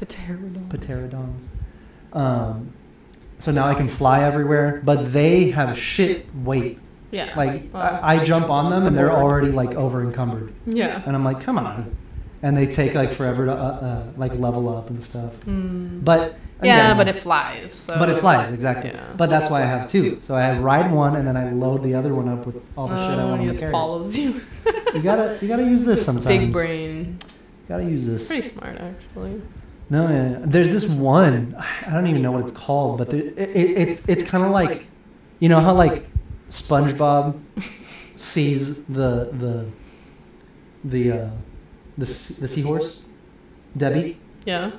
Pterodons. So now I can fly everywhere, but they have shit weight. Yeah. Like, I jump on them and they're already like over encumbered. Yeah. And I'm like, come on. And they take like forever to like level up and stuff. But yeah, but it flies. So. But it flies, exactly. Yeah. But that's why I have 2. So I ride one and then I load the other one up with all the shit I want to carry. He just follows you. you gotta use this sometimes. Big brain. Gotta use this. Pretty smart, actually. No, yeah. There's this one. I don't even know what it's called, but it's kind of like, you know how like SpongeBob sees the seahorse, Debbie. Yeah.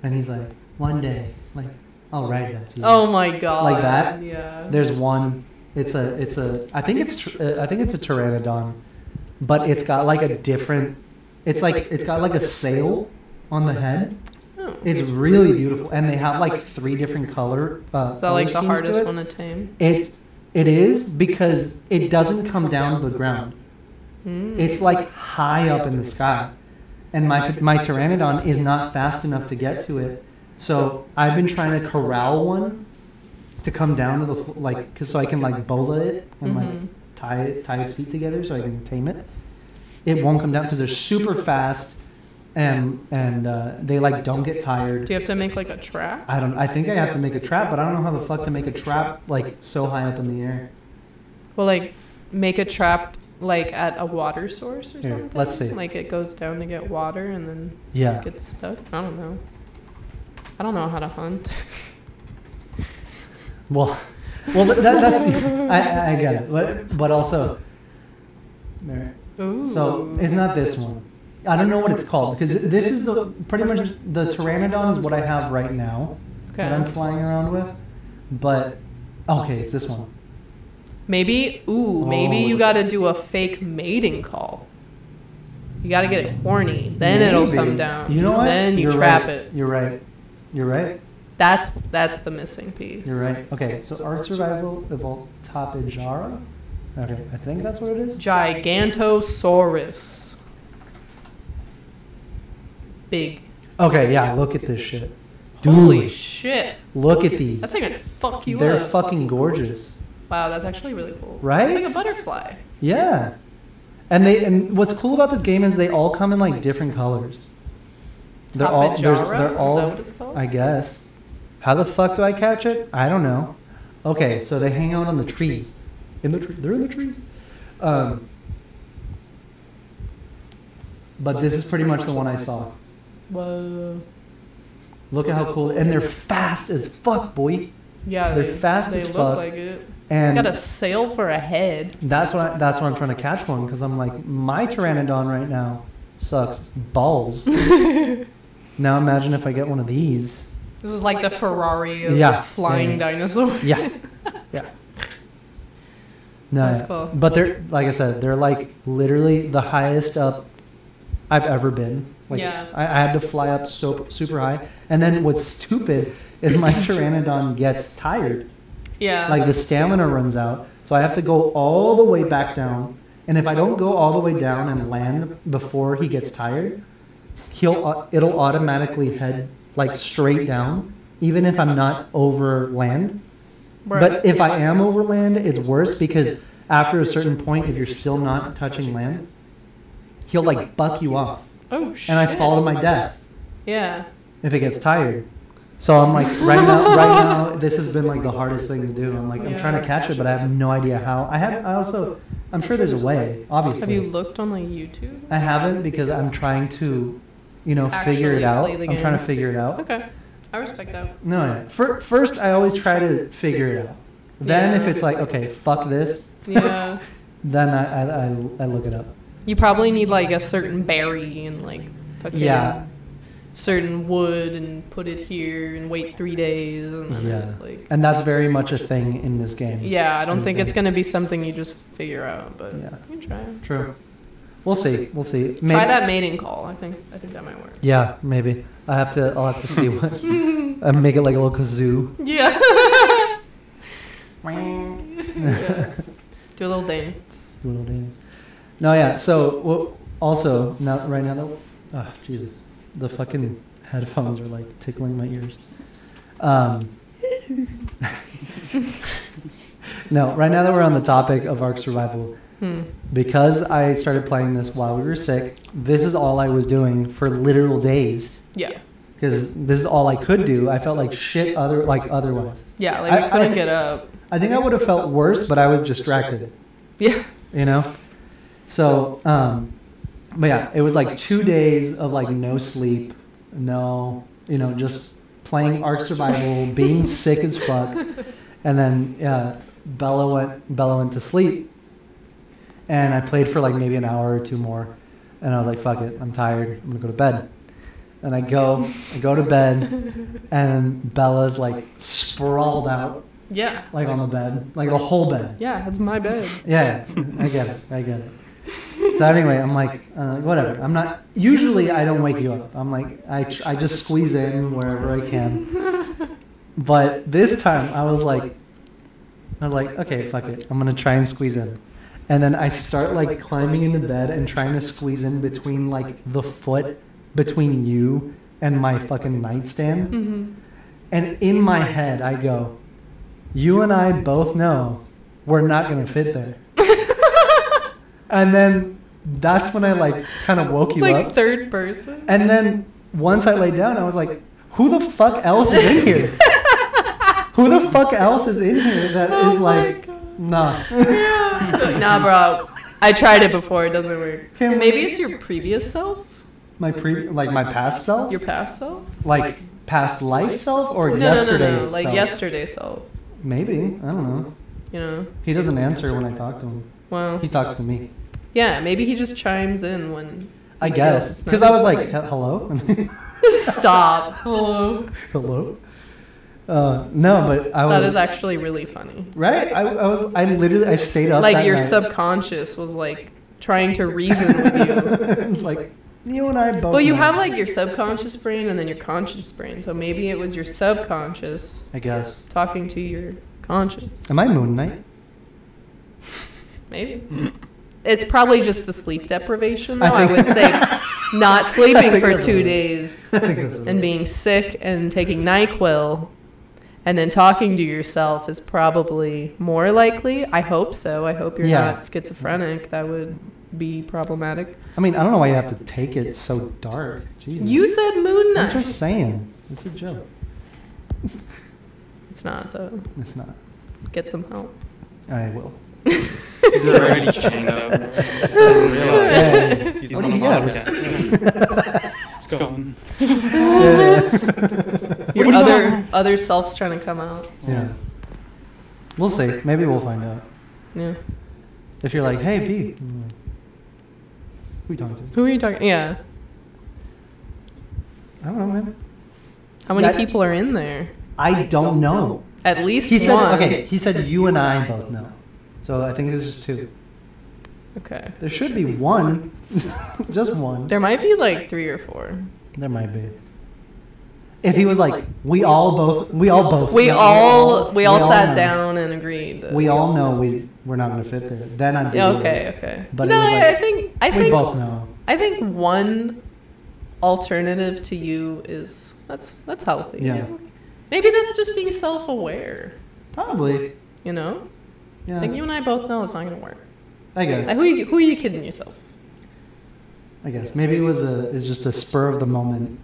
And he's like, one day, like, I'll ride that to you. Oh my god. Like that. Yeah. There's one. I think it's a pteranodon, but it's got like a different. It's got like a sail on the head. Oh. It's really beautiful, and they have like 3 different color. Is that like the hardest one to tame? It is because it doesn't come down to the ground. It's like high up in the sky. and my pteranodon is not fast enough to get to it. So I've been trying to corral one to come down to the so I can bola it and tie its feet together so I can tame it. It won't come down because they're super fast and they don't get tired. Do you have to make a trap? I think I have to make a trap, but I don't know how the fuck to make a trap so high up in the air. Well, make a trap at a water source or something. Let's see. It goes down to get water and then it gets stuck. I don't know. I don't know how to hunt. Well, that's I get it, but also, so it's not this one. I don't know what it's called because this is pretty much the pteranodon is what I have right now that I'm flying around with, but okay, it's this one. Maybe you got to do a fake mating call. You got to get it horny, then it'll come down. You know what? Then you trap it. You're right. That's the missing piece. You're right. Okay, so Ark Survival evolved Tapejara. Okay, I think that's what it is. Gigantosaurus. Big. Okay, yeah, look at this shit. Dude, holy shit. Look at these. That thing would fuck you up. They're fucking gorgeous. Wow, that's actually really cool. Right? It's like a butterfly. Yeah. And what's cool about this game is they all come in different colors. They're all, is that what it's called? I guess. How the fuck do I catch it? I don't know. Okay, so they hang out on the trees. They're in the trees. But this is pretty much the one I saw. Whoa. Look at how cool. And they're fast as fuck, boy. Yeah, they're fast as fuck. They look like it. And got a sail for a head. That's what I'm trying to catch one because I'm like, my pteranodon right now sucks balls. Now imagine if I get one of these. This is like the Ferrari of flying dinosaurs. Yeah. No, that's cool. But they're, like I said, they're literally the highest up I've ever been. I had to fly up super high. And then what's stupid is my pteranodon gets tired. Yeah. The stamina runs out. So I have to go all the way back down. And if I don't go all the way down and land before he gets tired, it'll automatically head straight down, even if I'm not over land. Right. But if I am over land, it's worse because after a certain point, if you're still not touching land, he'll buck you off. Oh shit! And I fall to my death. Yeah. If it gets tired. So I'm right now, this has been the hardest thing to do. I'm I'm trying to catch it, but I have no idea how. I'm sure there's a way, obviously. Have you looked on YouTube? I haven't because I'm trying to, figure it out. I'm trying to figure it out. Okay. I respect that. No. First, I always try to figure it out. Then if it's okay, fuck this. Yeah. Then I look it up. You probably need a certain berry and fucking certain wood and put it here and wait 3 days and then and that's very much a thing in this game. Yeah, I don't think it's gonna be something you just figure out, but you can try. True. We'll see. Maybe. Try that mating call. I think that might work. Yeah, maybe. I'll have to see what. Make it like a little kazoo. Yeah. Do a little dance. No, yeah. So also right now, Jesus, the fucking headphones are tickling my ears. No, right now that we're on the topic of Ark Survival. Because I started playing this while we were sick, this is all I was doing for literal days. Yeah. Because this is all I could do. I felt like shit otherwise. Yeah, I couldn't get up. I think I would have felt worse, but I was distracted. Yeah. So, but yeah, it was 2 days of no sleep, just playing Ark Survival, being sick as fuck. And then Bella went to sleep. And I played for maybe an hour or two more. And I was like, fuck it, I'm tired. I'm going to go to bed. And I go to bed, and Bella's sprawled out. Yeah. On the bed. The whole bed. Yeah, it's my bed. Yeah, I get it. So anyway, I'm whatever. I'm not, usually I don't wake you up. I'm I just squeeze in wherever I can. But this time I was okay, fuck it. I'm going to try and squeeze in. And then I start like climbing into bed and trying to squeeze in between like the foot between you and my fucking nightstand. Mm-hmm. And in my head, I go, you and I both know we're not going to fit there. And then that's when I like kind of woke you up. Like third person. And then once I laid down, I was like, who the fuck else is in here? Who the fuck else is in here that is like, nah. Nah, bro. I tried it before. It doesn't work. Maybe it's your previous self? My past self? Your past self? Like past life self or yesterday No. Like self? yesterday self. Maybe. I don't know. You know? He doesn't answer when I talk to him. Well. He talks to me. Yeah, maybe he just chimes in when... I guess. Because I was like, hello? Stop. Hello? Hello? No, but I was... That is actually really funny. Right? I stayed up like that your night. subconscious was like trying to reason with you. It was like, you and I both... Well, you know. have like your subconscious brain and then your conscious brain. So maybe it was your subconscious... I guess. Talking to your conscious. Am I Moon Knight? Maybe. It's probably just the sleep deprivation, though. I would say not sleeping for 2 days and being sick and taking NyQuil and then talking to yourself is probably more likely. I hope so. I hope you're not schizophrenic. That would be problematic. I mean, I don't know why you have to take it so dark. Jesus. You said Moon Knight. I'm just saying. It's a joke. It's not, though. It's not. Get some help. I will. He's already chained up. He just doesn't realize he's on a podcast. It's going. Your other self's trying to come out. Yeah. We'll see. Maybe we'll find out. Yeah. If you're like, hey, Pete. Who are you talking to? Who are you talking? Yeah. I don't know, man. How many people are in there? I don't know. At least he one. Said, okay, he said you and I both know. So I think it's just 2. Okay. There should be 1. Just 1. There might be like 3 or 4. There might be. If he was like, we all sat down and agreed. We all know we're not going to fit there. Then I'd be okay. But no, it was like, I think we both know. I think one alternative to you is that's healthy. Yeah. Maybe that's just being self-aware. Probably. You know? Yeah. I think you and I both know it's not going to work. I guess. Like, who are you kidding yourself? I guess. Maybe it's just a spur of the moment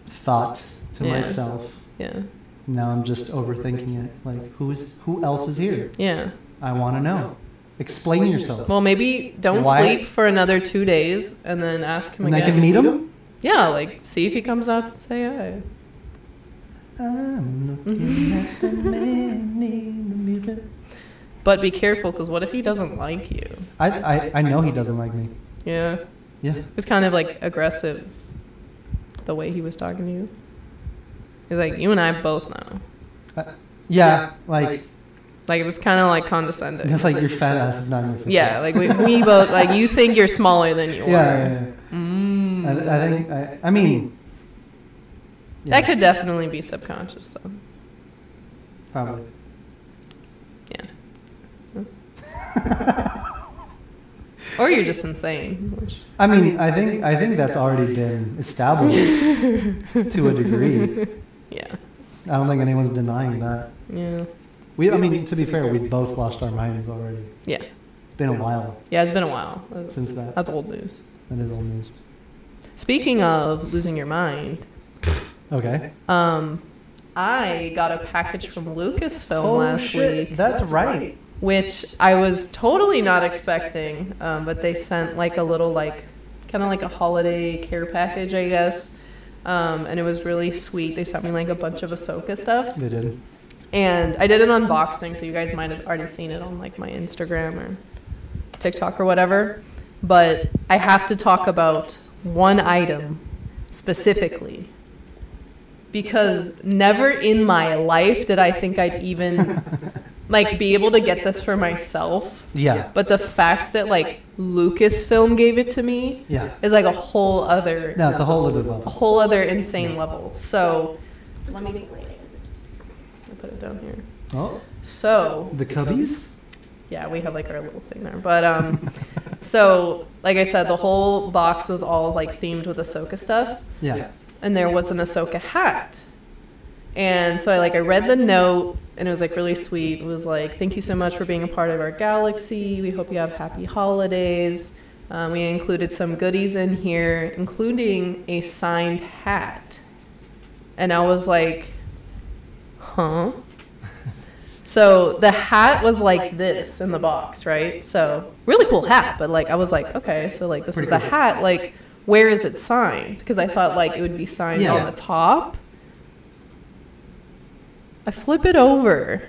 thought to myself. Yeah. Now I'm just overthinking it. Like, who else is here? Yeah. I want to know. Explain yourself. Well, maybe don't sleep for another 2 days and then ask him again. And I can meet him? Yeah, like, see if he comes out to say hi. I'm looking at the man in the mirror. But be careful, because what if he doesn't like you? I know he doesn't like me. Yeah. Yeah. It was kind of like aggressive, the way he was talking to you. He was like, you and I both know. Yeah, like it was kind of like condescending. It's like your fat ass is not even fit. Yeah, like we both, like you think you're smaller than you are. Yeah. I think, I mean. That could definitely be subconscious, though. Probably. Yeah. Or you're just insane. Which I mean, I think that's already been established to a degree. Yeah. I don't think anyone's denying that. Yeah. I mean, to be fair, we both lost our minds already. Yeah. It's been a while. Yeah, it's been a while. Since that. That's old news. That is old news. Speaking of losing your mind. Okay. I got a package from Lucasfilm last week. That's right. Which I was totally not expecting, but they sent like a little kind of like a holiday care package, I guess. And it was really sweet. They sent me like a bunch of Ahsoka stuff. They did. And I did an unboxing, so you guys might have already seen it on like my Instagram or TikTok or whatever. But I have to talk about one item specifically. Because never in my life did I think I'd even like be able to get this for myself. Yeah. But the fact that like Lucasfilm gave it to me is like a whole other it's a whole other level. A whole other insane level. So let me put it down here. Oh. So the cubbies? Yeah, we have like our little thing there. But so like I said, the whole box was all like themed with Ahsoka stuff. Yeah. And there was an Ahsoka hat. And so I read the note, and it was like really sweet. It was like, thank you so much for being a part of our galaxy. We hope you have happy holidays. We included some goodies in here, including a signed hat. And I was like, huh? So the hat was like this in the box, right? So really cool hat, but like I was like, okay, so like this is the hat. Like, where is it signed? Because I thought like it would be signed on the top. I flip it over,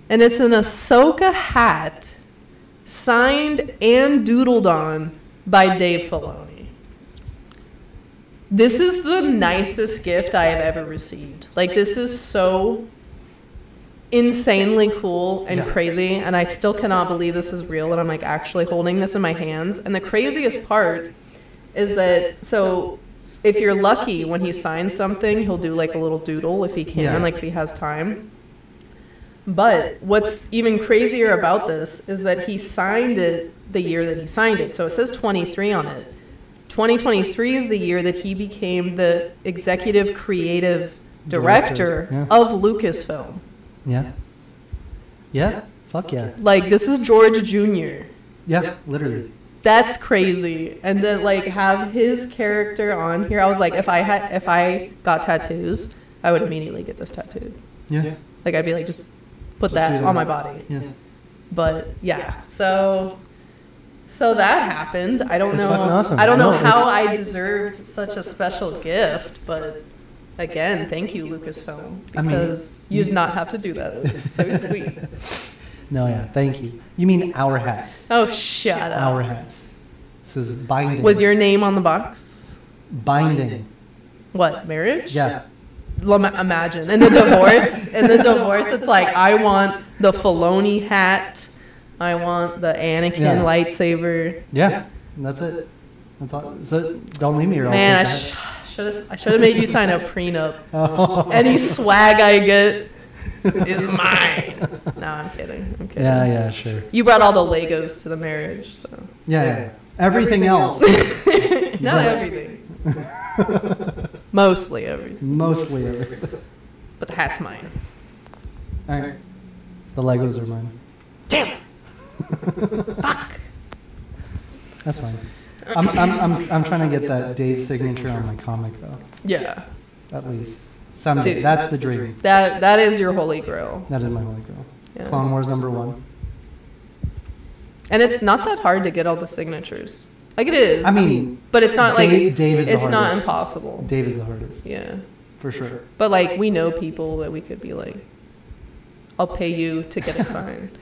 and it's an Ahsoka hat, signed and doodled on by Dave Filoni. This is the nicest gift I have ever received. Like, this is so insanely cool and crazy, and I still cannot believe this is real, and I'm like actually holding this in my hands. And the craziest part is that, so if you're lucky, when he signs something, he'll do like a little doodle if he can, like if he has time. But what's even crazier about this is that he signed it the year that he signed it. So it says 23 on it. 2023 is the year that he became the executive creative director of Lucasfilm. Yeah. Yeah. Fuck yeah. Like, this is George Jr. Yeah, literally. That's crazy. And to like have his character on here, I was like, if I got tattoos, I would immediately get this tattooed. Yeah. Like, I'd be like, just put that on my body. Yeah. But yeah, so that happened. I don't know. Awesome. I don't know how I deserved such a special gift, but again, thank you, Lucasfilm, because you did not have to do that. It was so sweet. No, yeah, thank you. You mean our hat? Oh, shut up. Our hat. This is binding. Was your name on the box? Binding. What, marriage? Yeah. Imagine. In the divorce, it's like, I want the Filoni hat. I want the Anakin lightsaber. Yeah, that's it. That's all. So don't leave me here. Man, I should have made you sign a prenup. Any swag I get is mine. No, I'm kidding. Yeah, sure. You brought all the Legos to the marriage, so. Yeah. Everything else. Not everything. Mostly everything. Mostly everything. But the hat's mine. All right. The Legos are mine. Damn it. Fuck. That's fine. I'm trying to get that Dave signature on my comic though. Yeah. At least. Someday. Dude, that's the dream. That is your holy grail. That is my holy grail. Yeah. Clone Wars #1. And it's not that hard to get all the signatures. Like, it is. I mean, but it's not Dave like is the hardest. It's not impossible. Dave is the hardest. Yeah. For sure. But like, we know people that we could be like, I'll pay you to get it signed.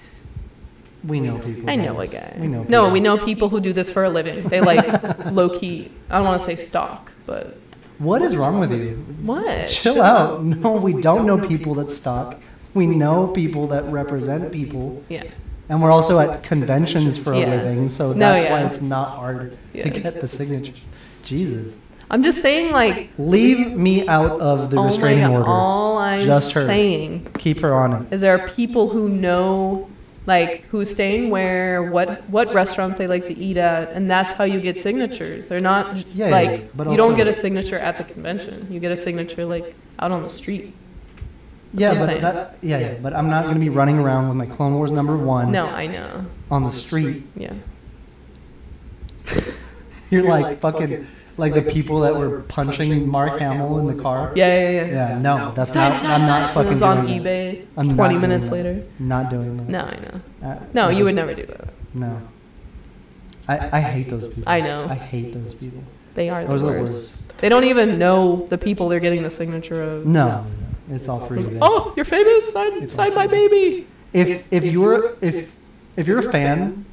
We know people. I know a guy. We know people. No, we know people who do this for a living. They like low key. I don't want to say stalk, but. What is wrong with you? What? Chill out. No, we don't know people that stalk. We know people that represent people. Yeah. And we're also at conventions for a living, so that's why it's not hard to get the signatures. Jesus. I'm just saying, like, leave me out of the restraining order. All I'm just her. Saying, keep her on it. Is there are people who know, like, who's staying where, what restaurants they like to eat at, and that's how you get signatures. They're not but you don't get a signature at the convention. You get a signature like out on the street. But I'm not going to be running around with my Clone Wars #1. No, I know. On the street. Yeah. You're like fucking like the people that were punching Mark Hamill in the car. Yeah. No, that's not. I'm not fucking. It was on eBay. 20 minutes later. Not doing that. No, I know. No, you would never do that. No. I hate those people. I know. I hate those people. They are the worst. They don't even know the people they're getting the signature of. No. It's all free. Oh, you're famous. Sign my baby. If you're a fan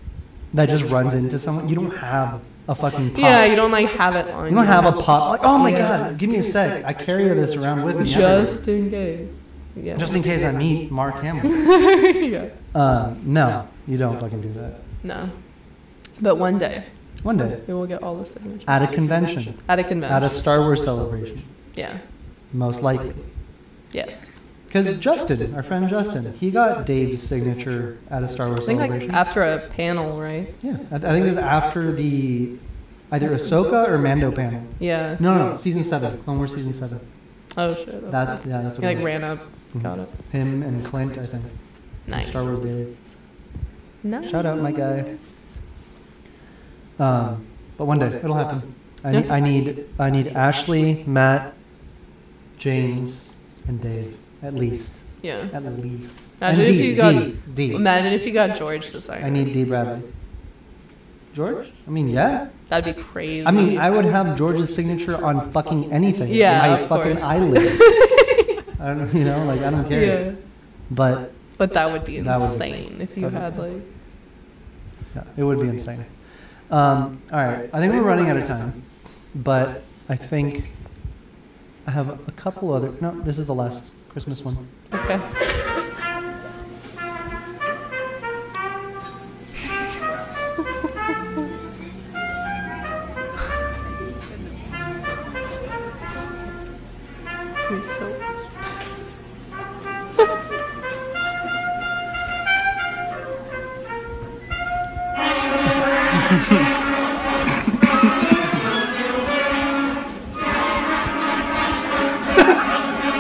that just runs into someone, you don't have a fucking pop. Yeah, you don't like have it on. You don't have a pop. Like, oh my god, give me a sec. I carry this around with me. Just in case. Yeah. Just in case I meet Mark Hamill. No, you don't fucking do that. No. But one day. One day. We will get all the signatures. At a convention. At a convention. At a Star Wars celebration. Yeah. Most likely. Yes. Because Justin, our friend Justin, he got Dave's signature at a Star Wars celebration. Like after a panel, right? Yeah, I think it was after the either Ahsoka or Mando panel. Yeah. No, season 7. Clone Wars season 7. Oh shit. That's what he like ran up, got it. Him and Clint, I think. Nice. Star Wars Daily. Nice. Shout out my guy. But one day it'll happen. I need Ashley, Matt, James, and Dave at least. Yeah. At least. Imagine if you got D. Imagine if you got George to sign. I need D. Bradley. George? I mean, yeah. That'd be crazy. I mean, I would have George's signature on fucking anything. Yeah, my fucking eyelids. I don't, I don't care. Yeah. But that would be insane if you had like. Yeah, it would be insane. All right, I think we're running out of time, but I think I have a couple other. No, this is the last Christmas one. Okay. So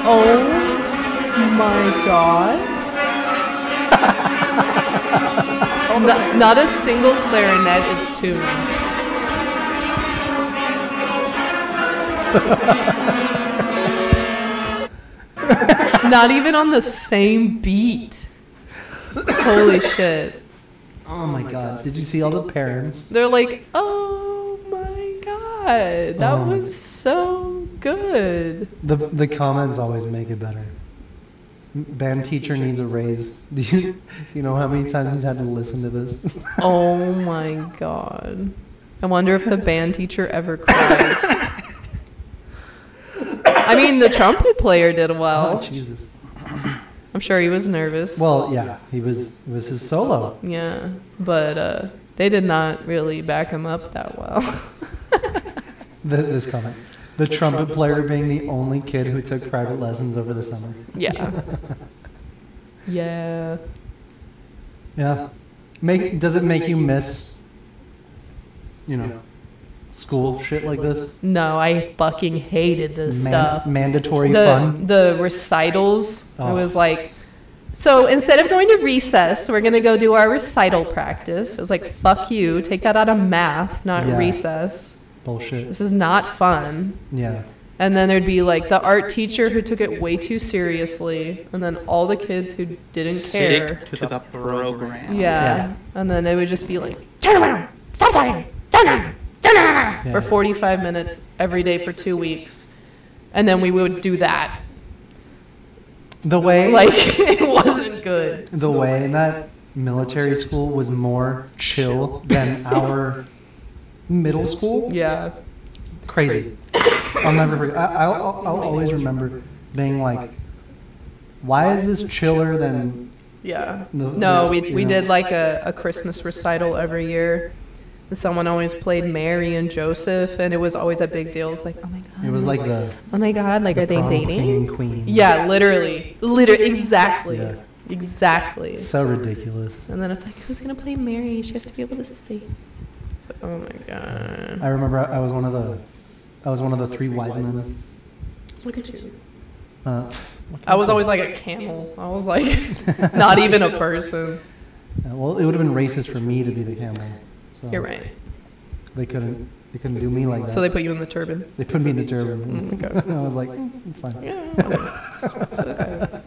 oh my god. Not a single clarinet is tuned. Not even on the same beat. Holy shit. Oh my god. Did you see all the parents? They're like, oh my god. That was so good. The comments always make it better. Band teacher needs a raise. Do you know how many times he's had to listen to this? Oh my god. I wonder if the band teacher ever cries. I mean, the trumpet player did well. Oh, Jesus. I'm sure he was nervous. Well, yeah, it was his solo. Yeah, but they did not really back him up that well. This comment. The trumpet player being the only kid who took private lessons over the summer. Yeah. Yeah. Yeah. Does it make you miss, school shit like this? No, I fucking hated this stuff. Mandatory fun? The recitals, it was like, so instead of going to recess, we're going to go do our recital practice. It was like, fuck you, take that out of math, not recess. Bullshit. This is not fun. Yeah. And then there'd be like the art teacher who took it way too seriously, and then all the kids who didn't care. Stick to the program. Yeah. And then they would just be like, turn around, stop talking, turn around, turn around, for 45 minutes every day for 2 weeks. And then we would do that. The way... Like, it wasn't good. The way that military school was more chill than our middle school. Yeah. Crazy. I'll never forget. I'll always remember being like, why is this chiller than... Yeah. No, we did like a Christmas recital every year. Someone always played Mary and Joseph, and it was always a big deal. It was like, oh my god. It was like the... Oh my god, like, are they dating? King and queen. Yeah, literally. Exactly. Yeah. Exactly. So ridiculous. And then it's like, who's going to play Mary? She has to be able to sing. Like, oh my god. I remember I was one of the 3 wise men. Look at you. I was always like a camel. I was like not even a person. Well, it would have been racist for me to be the camel. So you're right. They couldn't do me like that. So they put you in the turban. They put me in the turban. Okay. I was like, it's fine. Yeah. It's okay.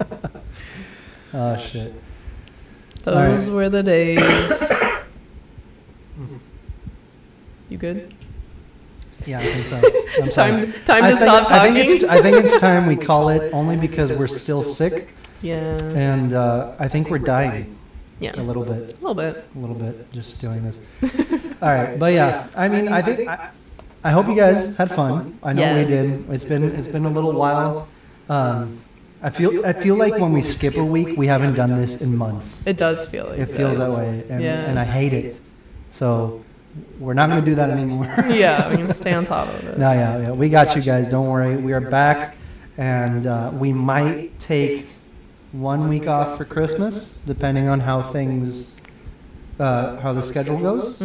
Oh shit. Those were the days. You good? Yeah, I think so. Time to stop talking. I think it's time we call it, only because we're still sick. Yeah. And I think we're dying. Yeah. A little bit. A little bit. A little bit. Just doing this. All right, but yeah, I mean, I think I hope you guys had fun. I know we did. It's been a little while. I feel like when we skip a week, we haven't done this in months. It does feel like it feels that way, and I hate it. So we're not going to do that anymore. Yeah, we're going to stay on top of it. No, yeah, we got you guys. Don't worry. We are back, and we might take 1 week off for Christmas, depending on how things, how the schedule goes.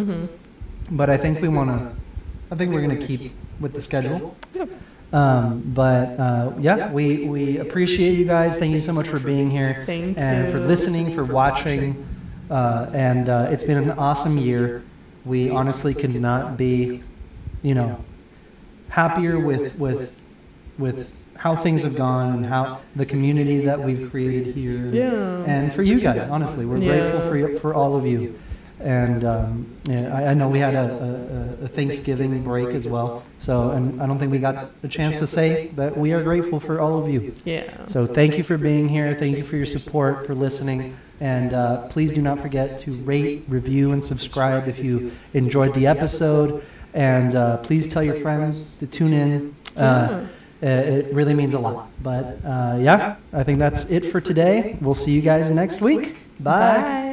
But I think we're going to keep with the schedule. Yep. Yeah, we appreciate you guys. Thank you so much for being here and for listening, for watching. It's been an awesome year. We honestly could not be, happier with how things have gone and how the community that we've created here. And for you guys, honestly, we're grateful for all of you. And I know we had a Thanksgiving break as well. So, and I don't think we got a chance to say that we are grateful for all of you. So thank you for being here. Thank you for your support, for listening. And please do not forget to rate, review, and subscribe if you enjoyed the episode. And please tell your friends to tune in. It really means a lot. But yeah, I think that's it for today. We'll see you guys next week. Bye.